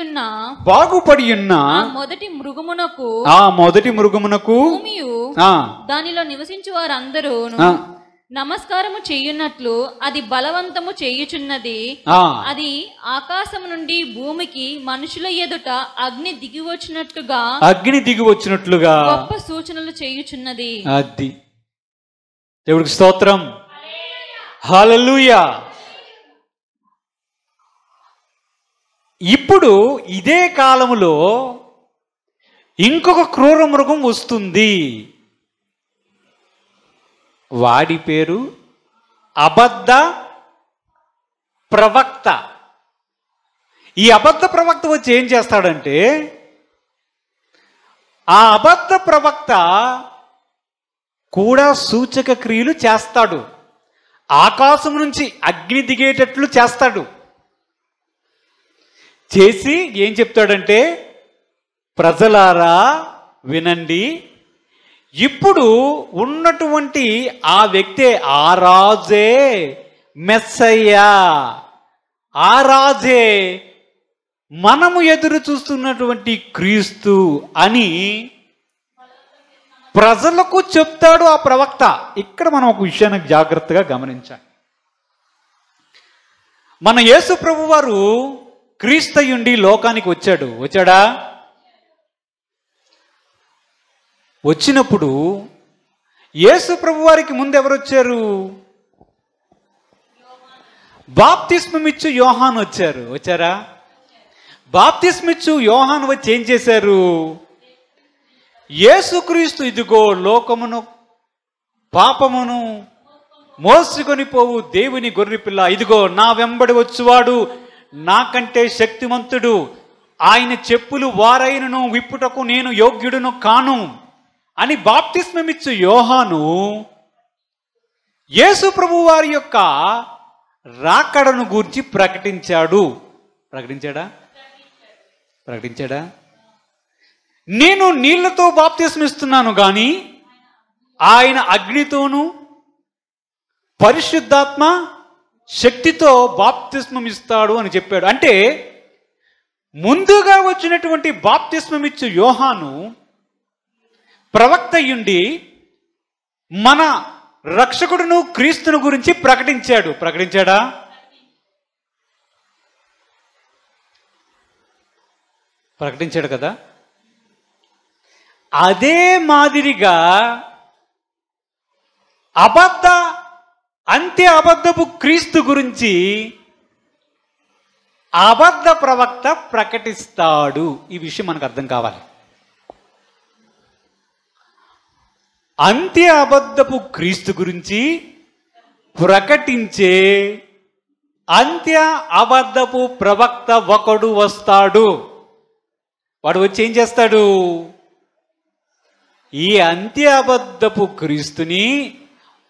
ఉన్న మొదటి మృగమునకు భూమియు దానిలో నివసించు వారందరూ నమస్కారము చేయున్నట్లు అది బలవంతము చేయుచున్నది. అది ఆకాశం నుండి భూమికి మనుషుల ఎదుట అగ్ని దిగి వచ్చినట్లుగా గొప్ప సూచనలు చేయుచున్నది. అది దేవుడికి స్తోత్రం. హల్లెలూయా. ఇప్పుడు ఇదే కాలములో ఇంకొక క్రూర మృగం వస్తుంది. వాడి పేరు అబద్ధ ప్రవక్త. ఈ అబద్ధ ప్రవక్త వచ్చి ఏం చేస్తాడంటే, ఆ అబద్ధ ప్రవక్త కూడా సూచక క్రియలు చేస్తాడు. ఆకాశం నుంచి అగ్ని దిగేటట్లు చేస్తాడు. చేసి ఏం చెప్తాడంటే, ప్రజలారా వినండి, ఇప్పుడు ఉన్నటువంటి ఆ వ్యక్తే, ఆ రాజే మెస్సయ్యా, ఆ రాజే మనము ఎదురు చూస్తున్నటువంటి క్రీస్తు అని ప్రజలకు చెప్తాడు ఆ ప్రవక్త. ఇక్కడ మనం ఒక విషయాన్ని జాగ్రత్తగా గమనించాలి. మన యేసు ప్రభు వారు క్రీస్తయుండి లోకానికి వచ్చాడా? వచ్చినప్పుడు యేసు ప్రభు వారికి ముందు ఎవరు వచ్చారు? బాప్తిస్మమిచ్చు యోహాను వచ్చారా? బాప్తిస్మిచ్చు యోహాను వచ్చి ఏం చేశారు? యేసుక్రీస్తు ఇదిగో లోకమును పాపమును మోసుకొని పోవు దేవుని గొర్రెపిల్ల, ఇదిగో నా వెంబడి వచ్చువాడు నాకంటే శక్తిమంతుడు, ఆయన చెప్పులు వారైనను విప్పుటకు నేను యోగ్యుడును కాను అని బాప్తిస్మమిచ్చు యోహాను యేసు ప్రభు వారి యొక్క రాకడను గూర్చి ప్రకటించాడా? నేను నీళ్లతో బాప్తిస్మిస్తున్నాను కానీ ఆయన అగ్నితోనూ పరిశుద్ధాత్మ శక్తితో బాప్తిస్మం ఇస్తాడు అని చెప్పాడు. అంటే ముందుగా వచ్చినటువంటి బాప్తిస్మమిచ్చు యోహాను ప్రవక్త అయ్యుండి మన రక్షకుడును క్రీస్తును గురించి ప్రకటించాడా? ప్రకటించాడు కదా. అదే మాదిరిగా అంత్య అబద్ధపు క్రీస్తు గురించి అబద్ధ ప్రవక్త ప్రకటిస్తాడు. ఈ విషయం మనకు అర్థం కావాలి. అంత్య అబద్ధపు క్రీస్తు గురించి ప్రకటించే అంత్య అబద్ధపు ప్రవక్త ఒకడు వస్తాడు. వాడు వచ్చి ఏం చేస్తాడు? ఈ అంత్య అబద్ధపు క్రీస్తుని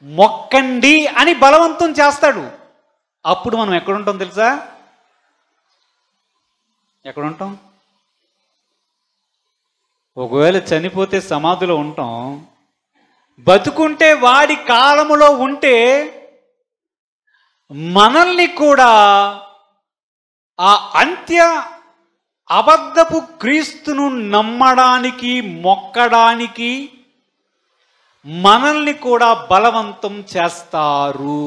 మొక్కండి అని బలవంతం చేస్తాడు. అప్పుడు మనం ఎక్కడుంటాం తెలుసా? ఎక్కడుంటాం? ఒకవేళ చనిపోతే సమాధిలో ఉంటాం, బతుకుంటే వాడి కాలములో ఉంటే మనల్ని కూడా ఆ అంత్య అబద్ధపు క్రీస్తును నమ్మడానికి మొక్కడానికి మనల్ని కూడా బలవంతం చేస్తారు.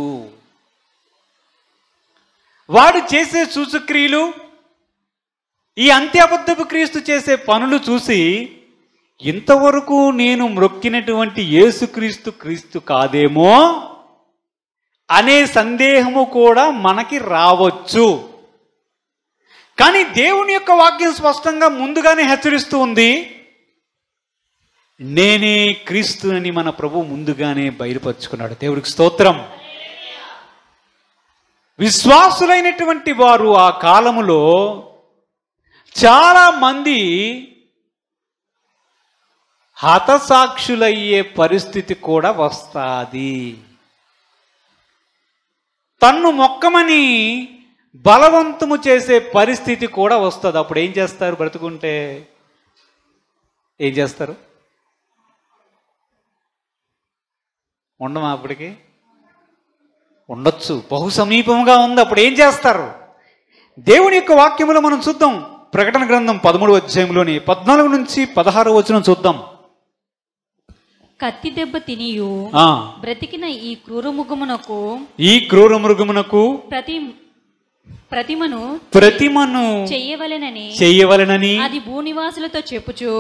వాడు చేసే సూచక్రియలు, ఈ అంత్యాబద్ధపు క్రీస్తు చేసే పనులు చూసి ఇంతవరకు నేను మ్రొక్కినటువంటి యేసుక్రీస్తు క్రీస్తు కాదేమో అనే సందేహము కూడా మనకి రావచ్చు. కానీ దేవుని యొక్క వాక్యం స్పష్టంగా ముందుగానే హెచ్చరిస్తూ ఉంది. నేనే క్రీస్తు అని మన ప్రభు ముందుగానే బయలుపరుచుకున్నాడు. దేవుడికి స్తోత్రం. విశ్వాసులైనటువంటి వారు ఆ కాలములో చాలా మంది హతసాక్షులయ్యే పరిస్థితి కూడా వస్తుంది. తన్ను మొక్కమని బలవంతము చేసే పరిస్థితి కూడా వస్తుంది. అప్పుడు ఏం చేస్తారు? బ్రతుకుంటే ఏం చేస్తారు? ఉండమా? అప్పటికి ఉండొచ్చు, బహు సమీపంగా ఉంది. అప్పుడు ఏం చేస్తారు? దేవుని యొక్క వాక్యములో మనం చూద్దాం. ప్రకటన గ్రంథం 13వ అధ్యాయంలోని 14 నుంచి 16వ వచనం చూద్దాం. కత్తి దెబ్బ తినియు బ్రతికిన ఈ క్రూర మృగమునకు ప్రతిమను చెయ్యవలెనని అది భూనివాసులతో చెప్పుచు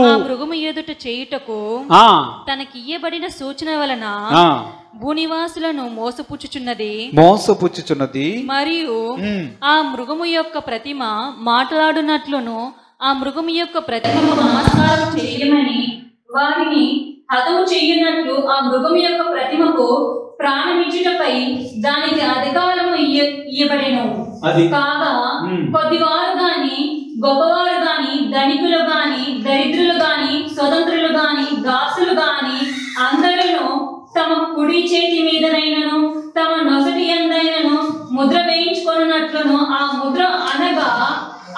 ఆ మృగము ఎదుట చేయుటకు తనకియ్యబడిన సూచన వలన భూనివాసులను మోసపుచ్చుచున్నది. మరియు ఆ మృగము యొక్క ప్రతిమ మాట్లాడునట్లును ఆ మృగము యొక్క ప్రతిమకు నమస్కారం చేయమని వారిని హతము చెయ్యునట్లు ఆ మృగము యొక్క ప్రతిమకు ప్రాణమిచ్చుటపై దానికి అధికారము ఇయ్యబడెను. కాగా కొద్దివారు గాని గొప్పవారు గాని ధనికులు గాని దరిద్రులు గాని స్వతంత్రులు గాని దాసులు గాని అందరూ తమ కుడి చేతి మీదనైనను తమ నొసటి యందైనను ముద్ర వేయించుకొనున్నట్లును ఆ ముద్ర అనగా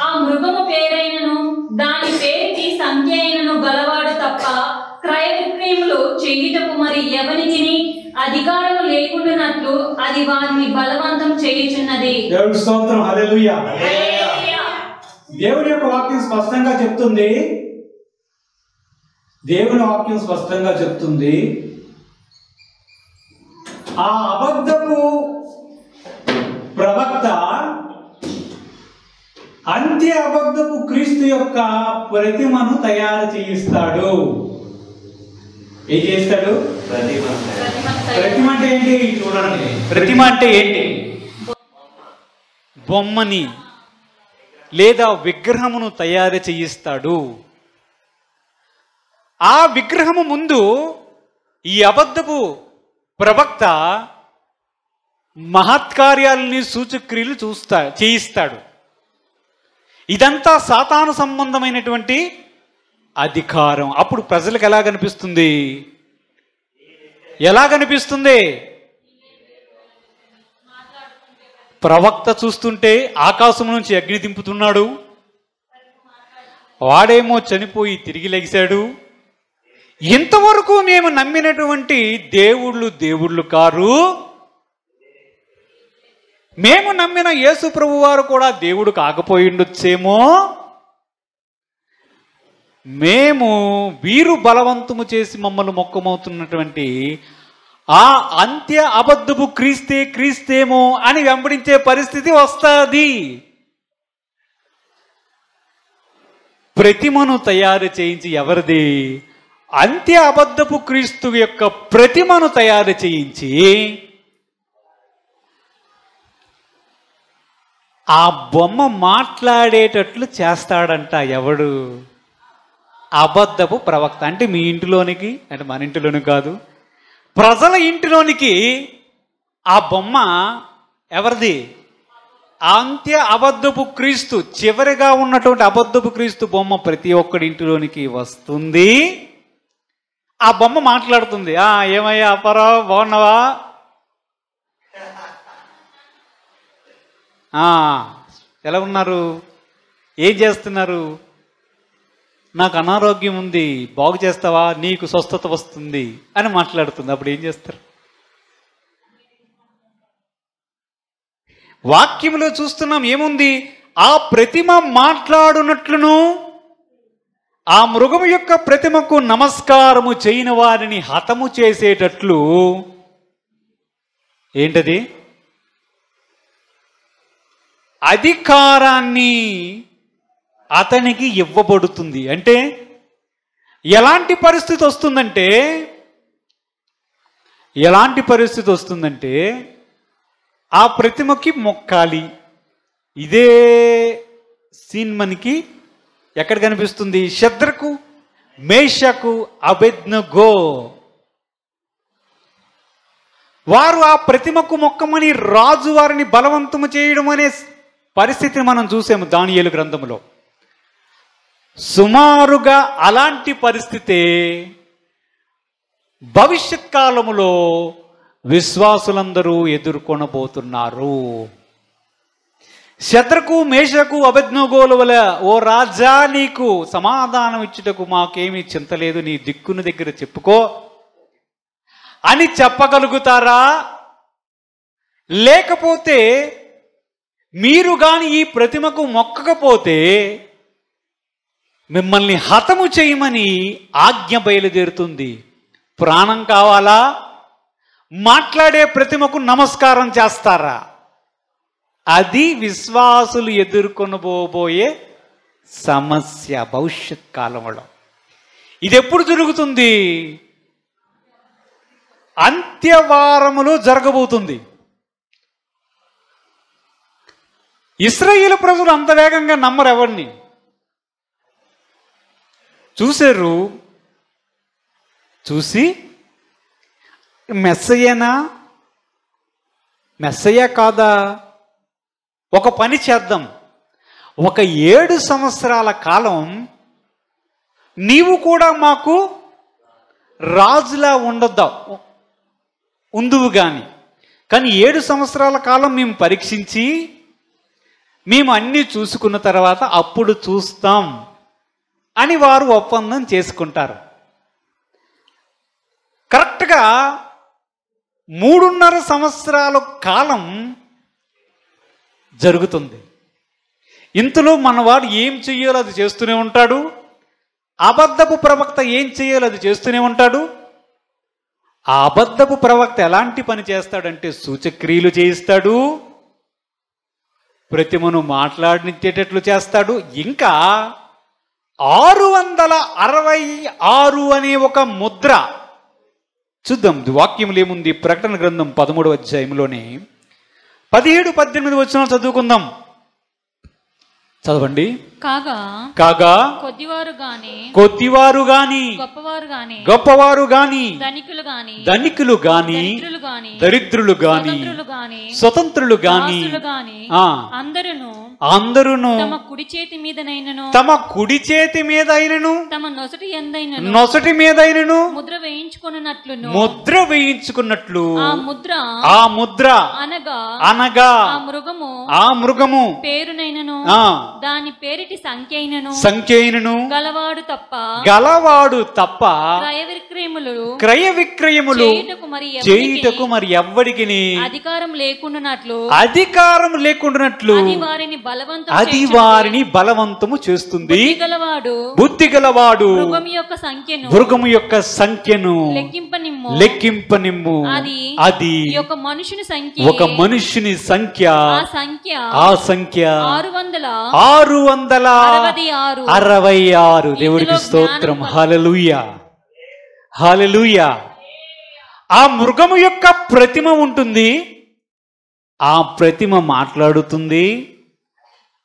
ఆ మృగము పేరైనను దాని పేరుకి సంఖ్య అయినను గలవాడు తప్ప క్రయ విక్రయములు చేయుటకు మరి ఎవరికి అధికారము లేకుండానట్లు అది వారిని బలవంతం చేయుచున్నది. దేవుని స్తోత్రం, హల్లెలూయా. దేవుని యొక్క వాక్యం స్పష్టంగా చెప్తుంది. దేవుని వాక్యం స్పష్టంగా చెప్తుంది. ఆ అబద్ధపు ప్రవక్త అంత్య అబద్ధపు క్రీస్తు యొక్క ప్రతిమను తయారు చేయిస్తాడు. ఏం చేస్తాడు? ప్రతిమ అంటే ఏంటి? చూడండి, ప్రతిమ అంటే ఏంటి? బొమ్మని లేదా విగ్రహమును తయారు చేయిస్తాడు. ఆ విగ్రహము ముందు ఈ అబద్ధపు ప్రవక్త మహత్కార్యాలని సూచక్రియలు చేయిస్తాడు. ఇదంతా సాతాను సంబంధమైనటువంటి అధికారం. అప్పుడు ప్రజలకు ఎలా కనిపిస్తుంది? ప్రవక్త చూస్తుంటే ఆకాశం నుంచి అగ్ని దింపుతున్నాడు, వాడేమో చనిపోయి తిరిగి లెగిశాడు. ఇంతవరకు మేము నమ్మినటువంటి దేవుళ్ళు కారు, మేము నమ్మిన యేసు ప్రభు వారు కూడా దేవుడు కాకపోయిండొచ్చేమో, మేము వీరు బలవంతము చేసి మమ్మల్ని మొక్కమవుతున్నటువంటి ఆ అంత్య అబద్ధపు క్రీస్తేమో అని వెంబడించే పరిస్థితి వస్తుంది. ప్రతిమను తయారు చేయించి, ఎవరిది? అంత్య అబద్ధపు క్రీస్తు యొక్క ప్రతిమను తయారు చేయించి ఆ బొమ్మ మాట్లాడేటట్లు చేస్తాడంట. ఎవడు? అబద్ధపు ప్రవక్త. అంటే మీ ఇంటిలోనికి, అంటే మన ఇంటిలోని కాదు, ప్రజల ఇంటిలోనికి ఆ బొమ్మ ఎవరిది? అంత్య అబద్ధపు క్రీస్తు, చివరిగా ఉన్నటువంటి అబద్ధపు క్రీస్తు బొమ్మ ప్రతి ఒక్కడి ఇంటిలోనికి వస్తుంది. ఆ బొమ్మ మాట్లాడుతుంది. ఏమయ్యా అప్పారావు, బాగున్నావా? ఎలా ఉన్నారు? ఏం చేస్తున్నారు? నాకు అనారోగ్యం ఉంది, బాగు చేస్తావా? నీకు స్వస్థత వస్తుంది అని మాట్లాడుతుంది. అప్పుడు ఏం చేస్తారు? వాక్యంలో చూస్తున్నాం ఏముంది? ఆ ప్రతిమ మాట్లాడునట్లును ఆ మృగము యొక్క ప్రతిమకు నమస్కారము చేయని వారిని హతము చేసేటట్లు ఏంటది? అధికారాన్ని అతనికి ఇవ్వబడుతుంది. అంటే ఎలాంటి పరిస్థితి వస్తుందంటే ఆ ప్రతిమకి మొక్కాలి. ఇదే సీన్ మనకి ఎక్కడ కనిపిస్తుంది? షద్రకు, మేషకు, అబేద్నెగో వారు ఆ ప్రతిమకు మొక్కమని రాజు వారిని బలవంతము చేయడం అనే పరిస్థితిని మనం చూసాము దానియేలు గ్రంథంలో. సుమారుగా అలాంటి పరిస్థితే భవిష్యత్ కాలములో విశ్వాసులందరూ ఎదుర్కొనబోతున్నారు. శద్రకు మేషకు అబేద్నెగోల వలె, ఓ రాజా, నీకు సమాధానం ఇచ్చుటకు మాకేమీ చింత లేదు, నీ దిక్కుని దగ్గర చెప్పుకో అని చెప్పగలుగుతారా? లేకపోతే మీరు గాని ఈ ప్రతిమకు మొక్కకపోతే మిమ్మల్ని హతము చేయమని ఆజ్ఞ బయలుదేరుతుంది. ప్రాణం కావాలా? మాట్లాడే ప్రతిమకు నమస్కారం చేస్తారా? అది విశ్వాసులు ఎదుర్కొనబోయే సమస్య భవిష్యత్ కాలంలో. ఇది ఎప్పుడు జరుగుతుంది? అంత్యవారములో జరగబోతుంది. ఇశ్రాయేలు ప్రజలు అంత వేగంగా నమ్మరు ఎవరిని. చూశారు, చూసి మెస్సయ్యనా, మెస్సయ్య కాదా, ఒక పని చేద్దాం, ఒక 7 సంవత్సరాల కాలం నీవు కూడా మాకు రాజులా ఉందువు కానీ 7 సంవత్సరాల కాలం మేము పరీక్షించి మేము అన్నీ చూసుకున్న తర్వాత అప్పుడు చూస్తాం అని వారు ఒప్పందం చేసుకుంటారు. కరెక్ట్గా 3.5 సంవత్సరాల కాలం జరుగుతుంది. ఇంతలో మనవాడు ఏం చెయ్యాలో అది చేస్తూనే ఉంటాడు. అబద్ధపు ప్రవక్త ఏం చేయాలో అది చేస్తూనే ఉంటాడు. ఆ అబద్ధపు ప్రవక్త ఎలాంటి పని చేస్తాడంటే సూచక్రియలు చేయిస్తాడు, ప్రతిమను మాట్లాడించేటట్లు చేస్తాడు. ఇంకా 666 అనే ఒక ముద్ర చూద్దాం. వాక్యములు ఏముంది? ప్రకటన గ్రంథం 13వ అధ్యాయంలోనే 17-18 వచనాలు చదువుకుందాం. చదవండి. కాగా కొద్దివారు గాని గొప్పవారు గాని ధనికులు గాని దరిద్రులు గాని స్వతంత్రులు గాని అందరును తమ కుడి చేతి మీదైనను తమ నొసటి మీదైనను ముద్ర వేయించుకున్నట్లు ఆ ముద్ర అనగా ఆ మృగము పేరునైనను దాని పేరిటి సంఖ్యైనను గలవాడు తప్ప క్రయ విక్రయములు చేయుటకు మరి ఎవ్వడికి అధికారం లేకుండానట్లు అది వారిని బలవంతము చేస్తుంది. బుద్ధి గలవాడు మృగము యొక్క సంఖ్యను లెక్కింపనిమ్ము. అది ఒక మనుషుని సంఖ్య. ఆ సంఖ్య 666. దేవుడికి స్తోత్రం. హల్లెలూయా, హల్లెలూయా. ఆ మృగము యొక్క ప్రతిమ ఉంటుంది. ఆ ప్రతిమ మాట్లాడుతుంది.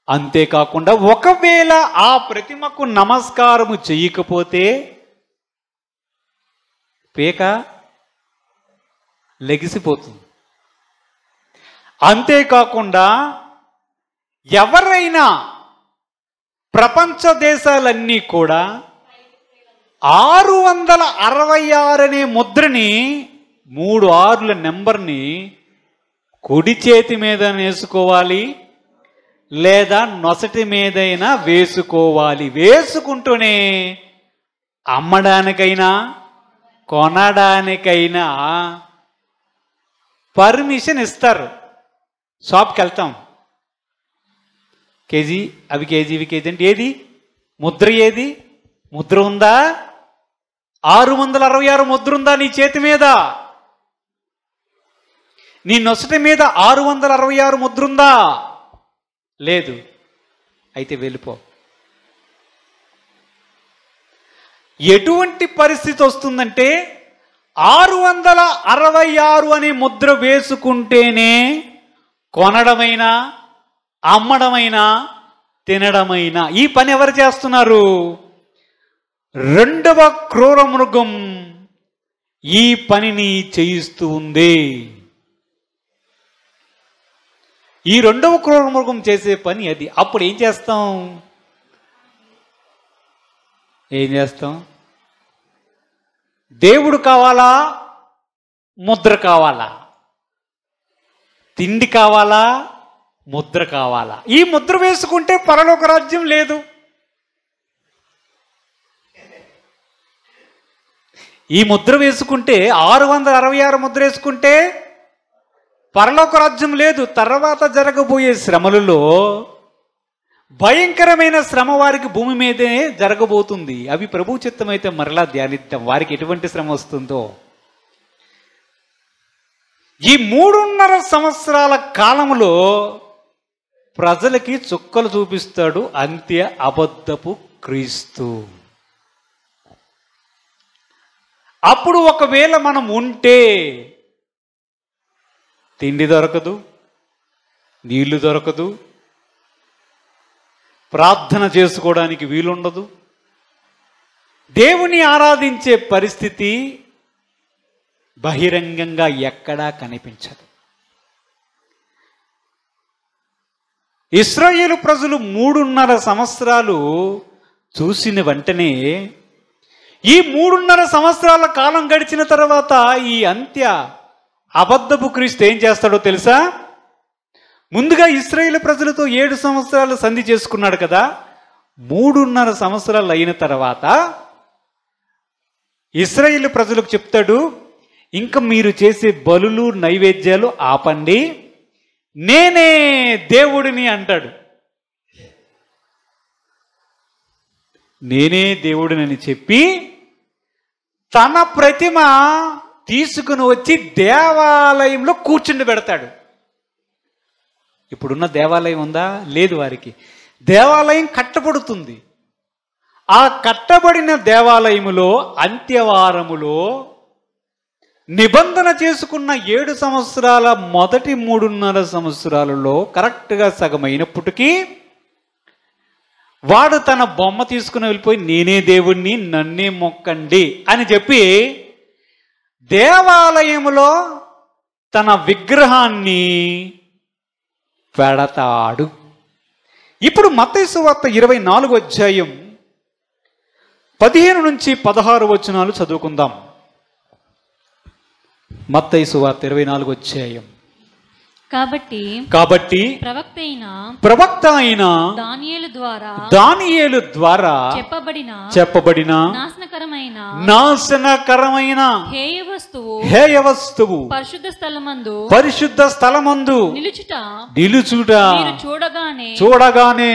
అంతేకాకుండా ఒకవేళ ఆ ప్రతిమకు నమస్కారము చెయ్యకపోతే పేక లెగిసిపోతుంది. అంతేకాకుండా ఎవరైనా ప్రపంచ దేశాలన్నీ కూడా 666 అనే ముద్రని 3 6ల నెంబర్ని కుడి చేతి మీద వేసుకోవాలి, లేదా నొసటి మీదైనా వేసుకోవాలి. వేసుకుంటూనే అమ్మడానికైనా కొనడానికైనా పర్మిషన్ ఇస్తారు. షాప్కి వెళ్తాం, కేజీ అవి కేజీ ఇవి కేజీ అంటే ఏది ముద్ర? ఏది ముద్ర ఉందా? 666 ముద్ర ఉందా నీ చేతి మీద? నీ నొసటి మీద 666 ముద్ర ఉందా? లేదు. అయితే వెళ్ళిపో. ఎటువంటి పరిస్థితి వస్తుందంటే 666 అనే ముద్ర వేసుకుంటేనే కొనడమైనా అమ్మడమైనా తినడమైనా. ఈ పని ఎవరు చేస్తున్నారు? 2వ క్రూర మృగం ఈ పనిని చేయిస్తూ ఉంది. ఈ 2వ క్రూర మృగం చేసే పని అది. అప్పుడు ఏం చేస్తాం? ఏం చేస్తాం? దేవుడు కావాలా, ముద్ర కావాలా? తిండి కావాలా, ముద్ర కావాలా? ఈ ముద్ర వేసుకుంటే పరలోక రాజ్యం లేదు. ఈ ముద్ర వేసుకుంటే 666 ముద్ర వేసుకుంటే పరలోక రాజ్యం లేదు. తర్వాత జరగబోయే శ్రమలలో భయంకరమైన శ్రమ వారికి భూమి మీదే జరగబోతుంది. అవి ప్రభు చిత్తమైతే మరలా ధ్యానిద్దాం, వారికి ఎటువంటి శ్రమ వస్తుందో. ఈ 3.5 సంవత్సరాల కాలంలో ప్రజలకి చుక్కలు చూపిస్తాడు అంత్య అబద్ధపు క్రీస్తు. అప్పుడు ఒకవేళ మనం ఉంటే తిండి దొరకదు, నీళ్లు దొరకదు, ప్రార్థన చేసుకోవడానికి వీలుండదు, దేవుని ఆరాధించే పరిస్థితి బహిరంగంగా ఎక్కడా కనిపించదు. ఇశ్రాయేలు ప్రజలు 3.5 సంవత్సరాలు చూసిన వెంటనే ఈ 3.5 సంవత్సరాల కాలం గడిచిన తర్వాత ఈ అంత్య అబద్ధపు క్రీస్తు ఏం చేస్తాడో తెలుసా? ముందుగా ఇశ్రాయేలు ప్రజలతో 7 సంవత్సరాలు సంధి చేసుకున్నాడు కదా. 3.5 సంవత్సరాలు అయిన తర్వాత ఇశ్రాయేలు ప్రజలకు చెప్తాడు, ఇంకా మీరు చేసే బలులు నైవేద్యాలు ఆపండి, నేనే దేవుడిని అంటాడు. నేనే దేవుడినని చెప్పి తన ప్రతిమ తీసుకుని వచ్చి దేవాలయంలో కూర్చుండి పెడతాడు. ఇప్పుడున్న దేవాలయం ఉందా? లేదు. వారికి దేవాలయం కట్టబడుతుంది. ఆ కట్టబడిన దేవాలయములో అంత్యవారములో నిబంధన చేసుకున్న 7 సంవత్సరాల మొదటి 3.5 సంవత్సరాలలో కరెక్ట్గా సగమైనప్పటికీ వాడు తన బొమ్మ తీసుకుని వెళ్ళిపోయి నేనే దేవుణ్ణి, నన్నే మొక్కండి అని చెప్పి దేవాలయములో తన విగ్రహాన్ని పెడతాడు. ఇప్పుడు మత్తయి సువార్త 24వ అధ్యాయం 15 నుంచి 16 వచనాలు చదువుకుందాం. మత్తయి సువార్త 24వ అధ్యాయం. కాబట్టి ప్రవక్త అయిన దానియేలు ద్వారా చెప్పబడిన నాశనకరమైన హేయ వస్తువు పరిశుద్ధ స్థలమందు నిలుచుట చూడగానే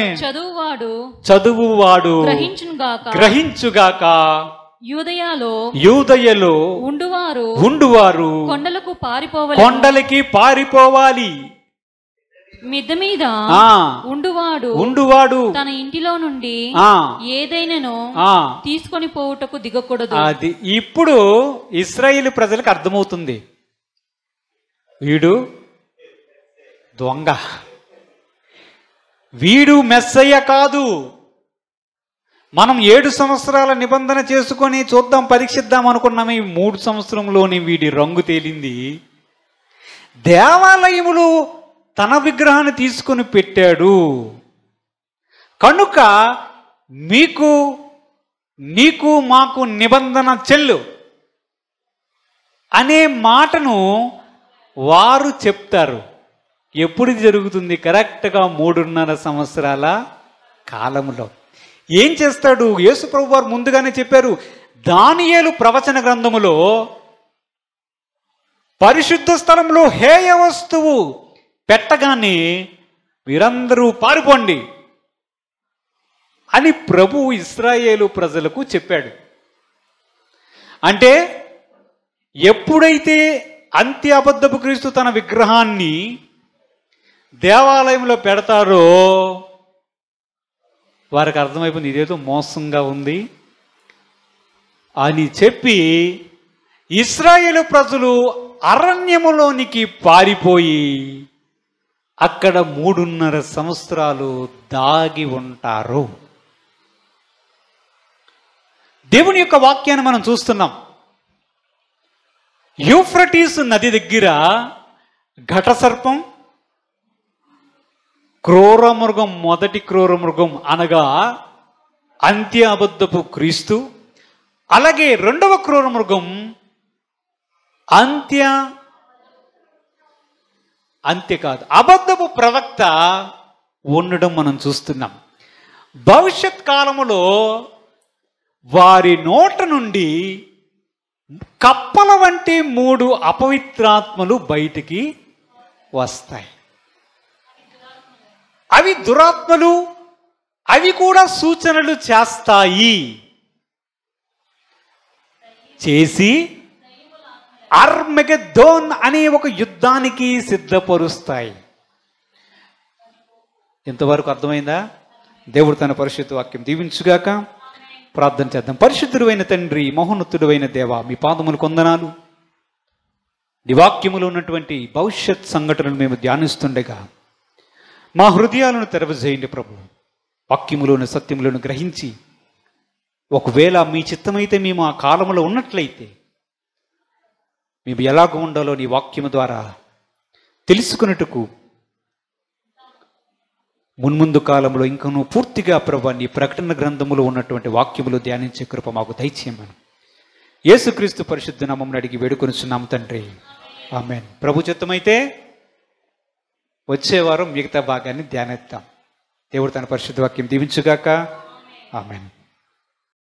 చదువువాడు గ్రహించుగాక. యూదయలో ఉండువారు కొండలకి పారిపోవాలి. మిద్దె మీద ఉండువాడు తన ఇంటిలో నుండి ఏదైనాను తీసుకొని పోవుటకు దిగకూడదు. అది ఇప్పుడు ఇశ్రాయేలు ప్రజలకు అర్థమవుతుంది, వీడు దొంగ, వీడు మెస్సయ్య కాదు. మనం 7 సంవత్సరాల నిబంధన చేసుకొని చూద్దాం, పరీక్షిద్దాం అనుకున్నాము. ఈ 3 సంవత్సరంలోని వీడి రంగు తేలింది. దేవాలయములు తన విగ్రహాన్ని తీసుకొని పెట్టాడు కనుక నీకు మాకు నిబంధన చెల్లు అనే మాటను వారు చెప్తారు. ఎప్పుడు జరుగుతుంది? కరెక్ట్గా 3.5 సంవత్సరాల కాలంలో. ఏం చేస్తాడు? యేసు ప్రభు వారు ముందుగానే చెప్పారు. దానియేలు ప్రవచన గ్రంథములో పరిశుద్ధ స్థలంలో హేయ వస్తువు పెట్టగానే మీరందరూ పారిపోండి అని ప్రభు ఇశ్రాయేలు ప్రజలకు చెప్పాడు. అంటే ఎప్పుడైతే అంత్య అబద్ధపు క్రీస్తు తన విగ్రహాన్ని దేవాలయంలో పెడతారో వారికి అర్థమైపోయింది, ఇదేదో మోసంగా ఉంది అని చెప్పి ఇశ్రాయేలు ప్రజలు అరణ్యములోనికి పారిపోయి అక్కడ 3.5 సంవత్సరాలు దాగి ఉంటారు. దేవుని యొక్క వాక్యాన్ని మనం చూస్తున్నాం. యూఫ్రటీస్ నది దగ్గర ఘటసర్పం, క్రూరమృగం, మొదటి క్రూరమృగం అనగా అంత్య అబద్ధపు క్రీస్తు, అలాగే రెండవ క్రూర మృగం అంత్య కాదు, అబద్ధపు ప్రవక్త ఉండడం మనం చూస్తున్నాం. భవిష్యత్ కాలములో వారి నోట నుండి కప్పల వంటి 3 అపవిత్రాత్మలు బయటికి వస్తాయి. అవి దురాత్మలు, అవి కూడా సూచనలు చేస్తాయి. చేసి అర్మగెద్దోన్ అనే ఒక యుద్ధానికి సిద్ధపరుస్తాయి. ఇంతవరకు అర్థమైందా? దేవుడు తన పరిశుద్ధ వాక్యం దీవించుగాక. ప్రార్థన చేద్దాం. పరిశుద్ధుడు అయిన తండ్రి, మహోన్నతుడు అయిన దేవా, మీ పాదములు కొందనాలు. నీ వాక్యములో ఉన్నటువంటి భవిష్యత్ సంఘటనలు మేము ధ్యానిస్తుండగా మా హృదయాలను తెరవజేయండి ప్రభు. వాక్యములోని సత్యములను గ్రహించి, ఒకవేళ మీ చిత్తమైతే మేము ఆ కాలంలో ఉన్నట్లయితే మేము ఎలాగ ఉండాలో నీ వాక్యము ద్వారా తెలుసుకున్నట్టుకు మున్ముందు కాలంలో ఇంకనూ పూర్తిగా ప్రభు నీ ప్రకటన గ్రంథములో ఉన్నటువంటి వాక్యములు ధ్యానించే కృప మాకు దయచేయమని యేసుక్రీస్తు పరిశుద్ధ నామమున అడిగి వేడుకొనుచున్నాము తండ్రి, ఆమేన్. ప్రభు చిత్తమైతే వచ్చే వారం మిగతా భాగాన్ని ధ్యానిద్దాం. దేవుడు తన పరిశుద్ధ వాక్యం దీవించుగాక. ఆమేన్.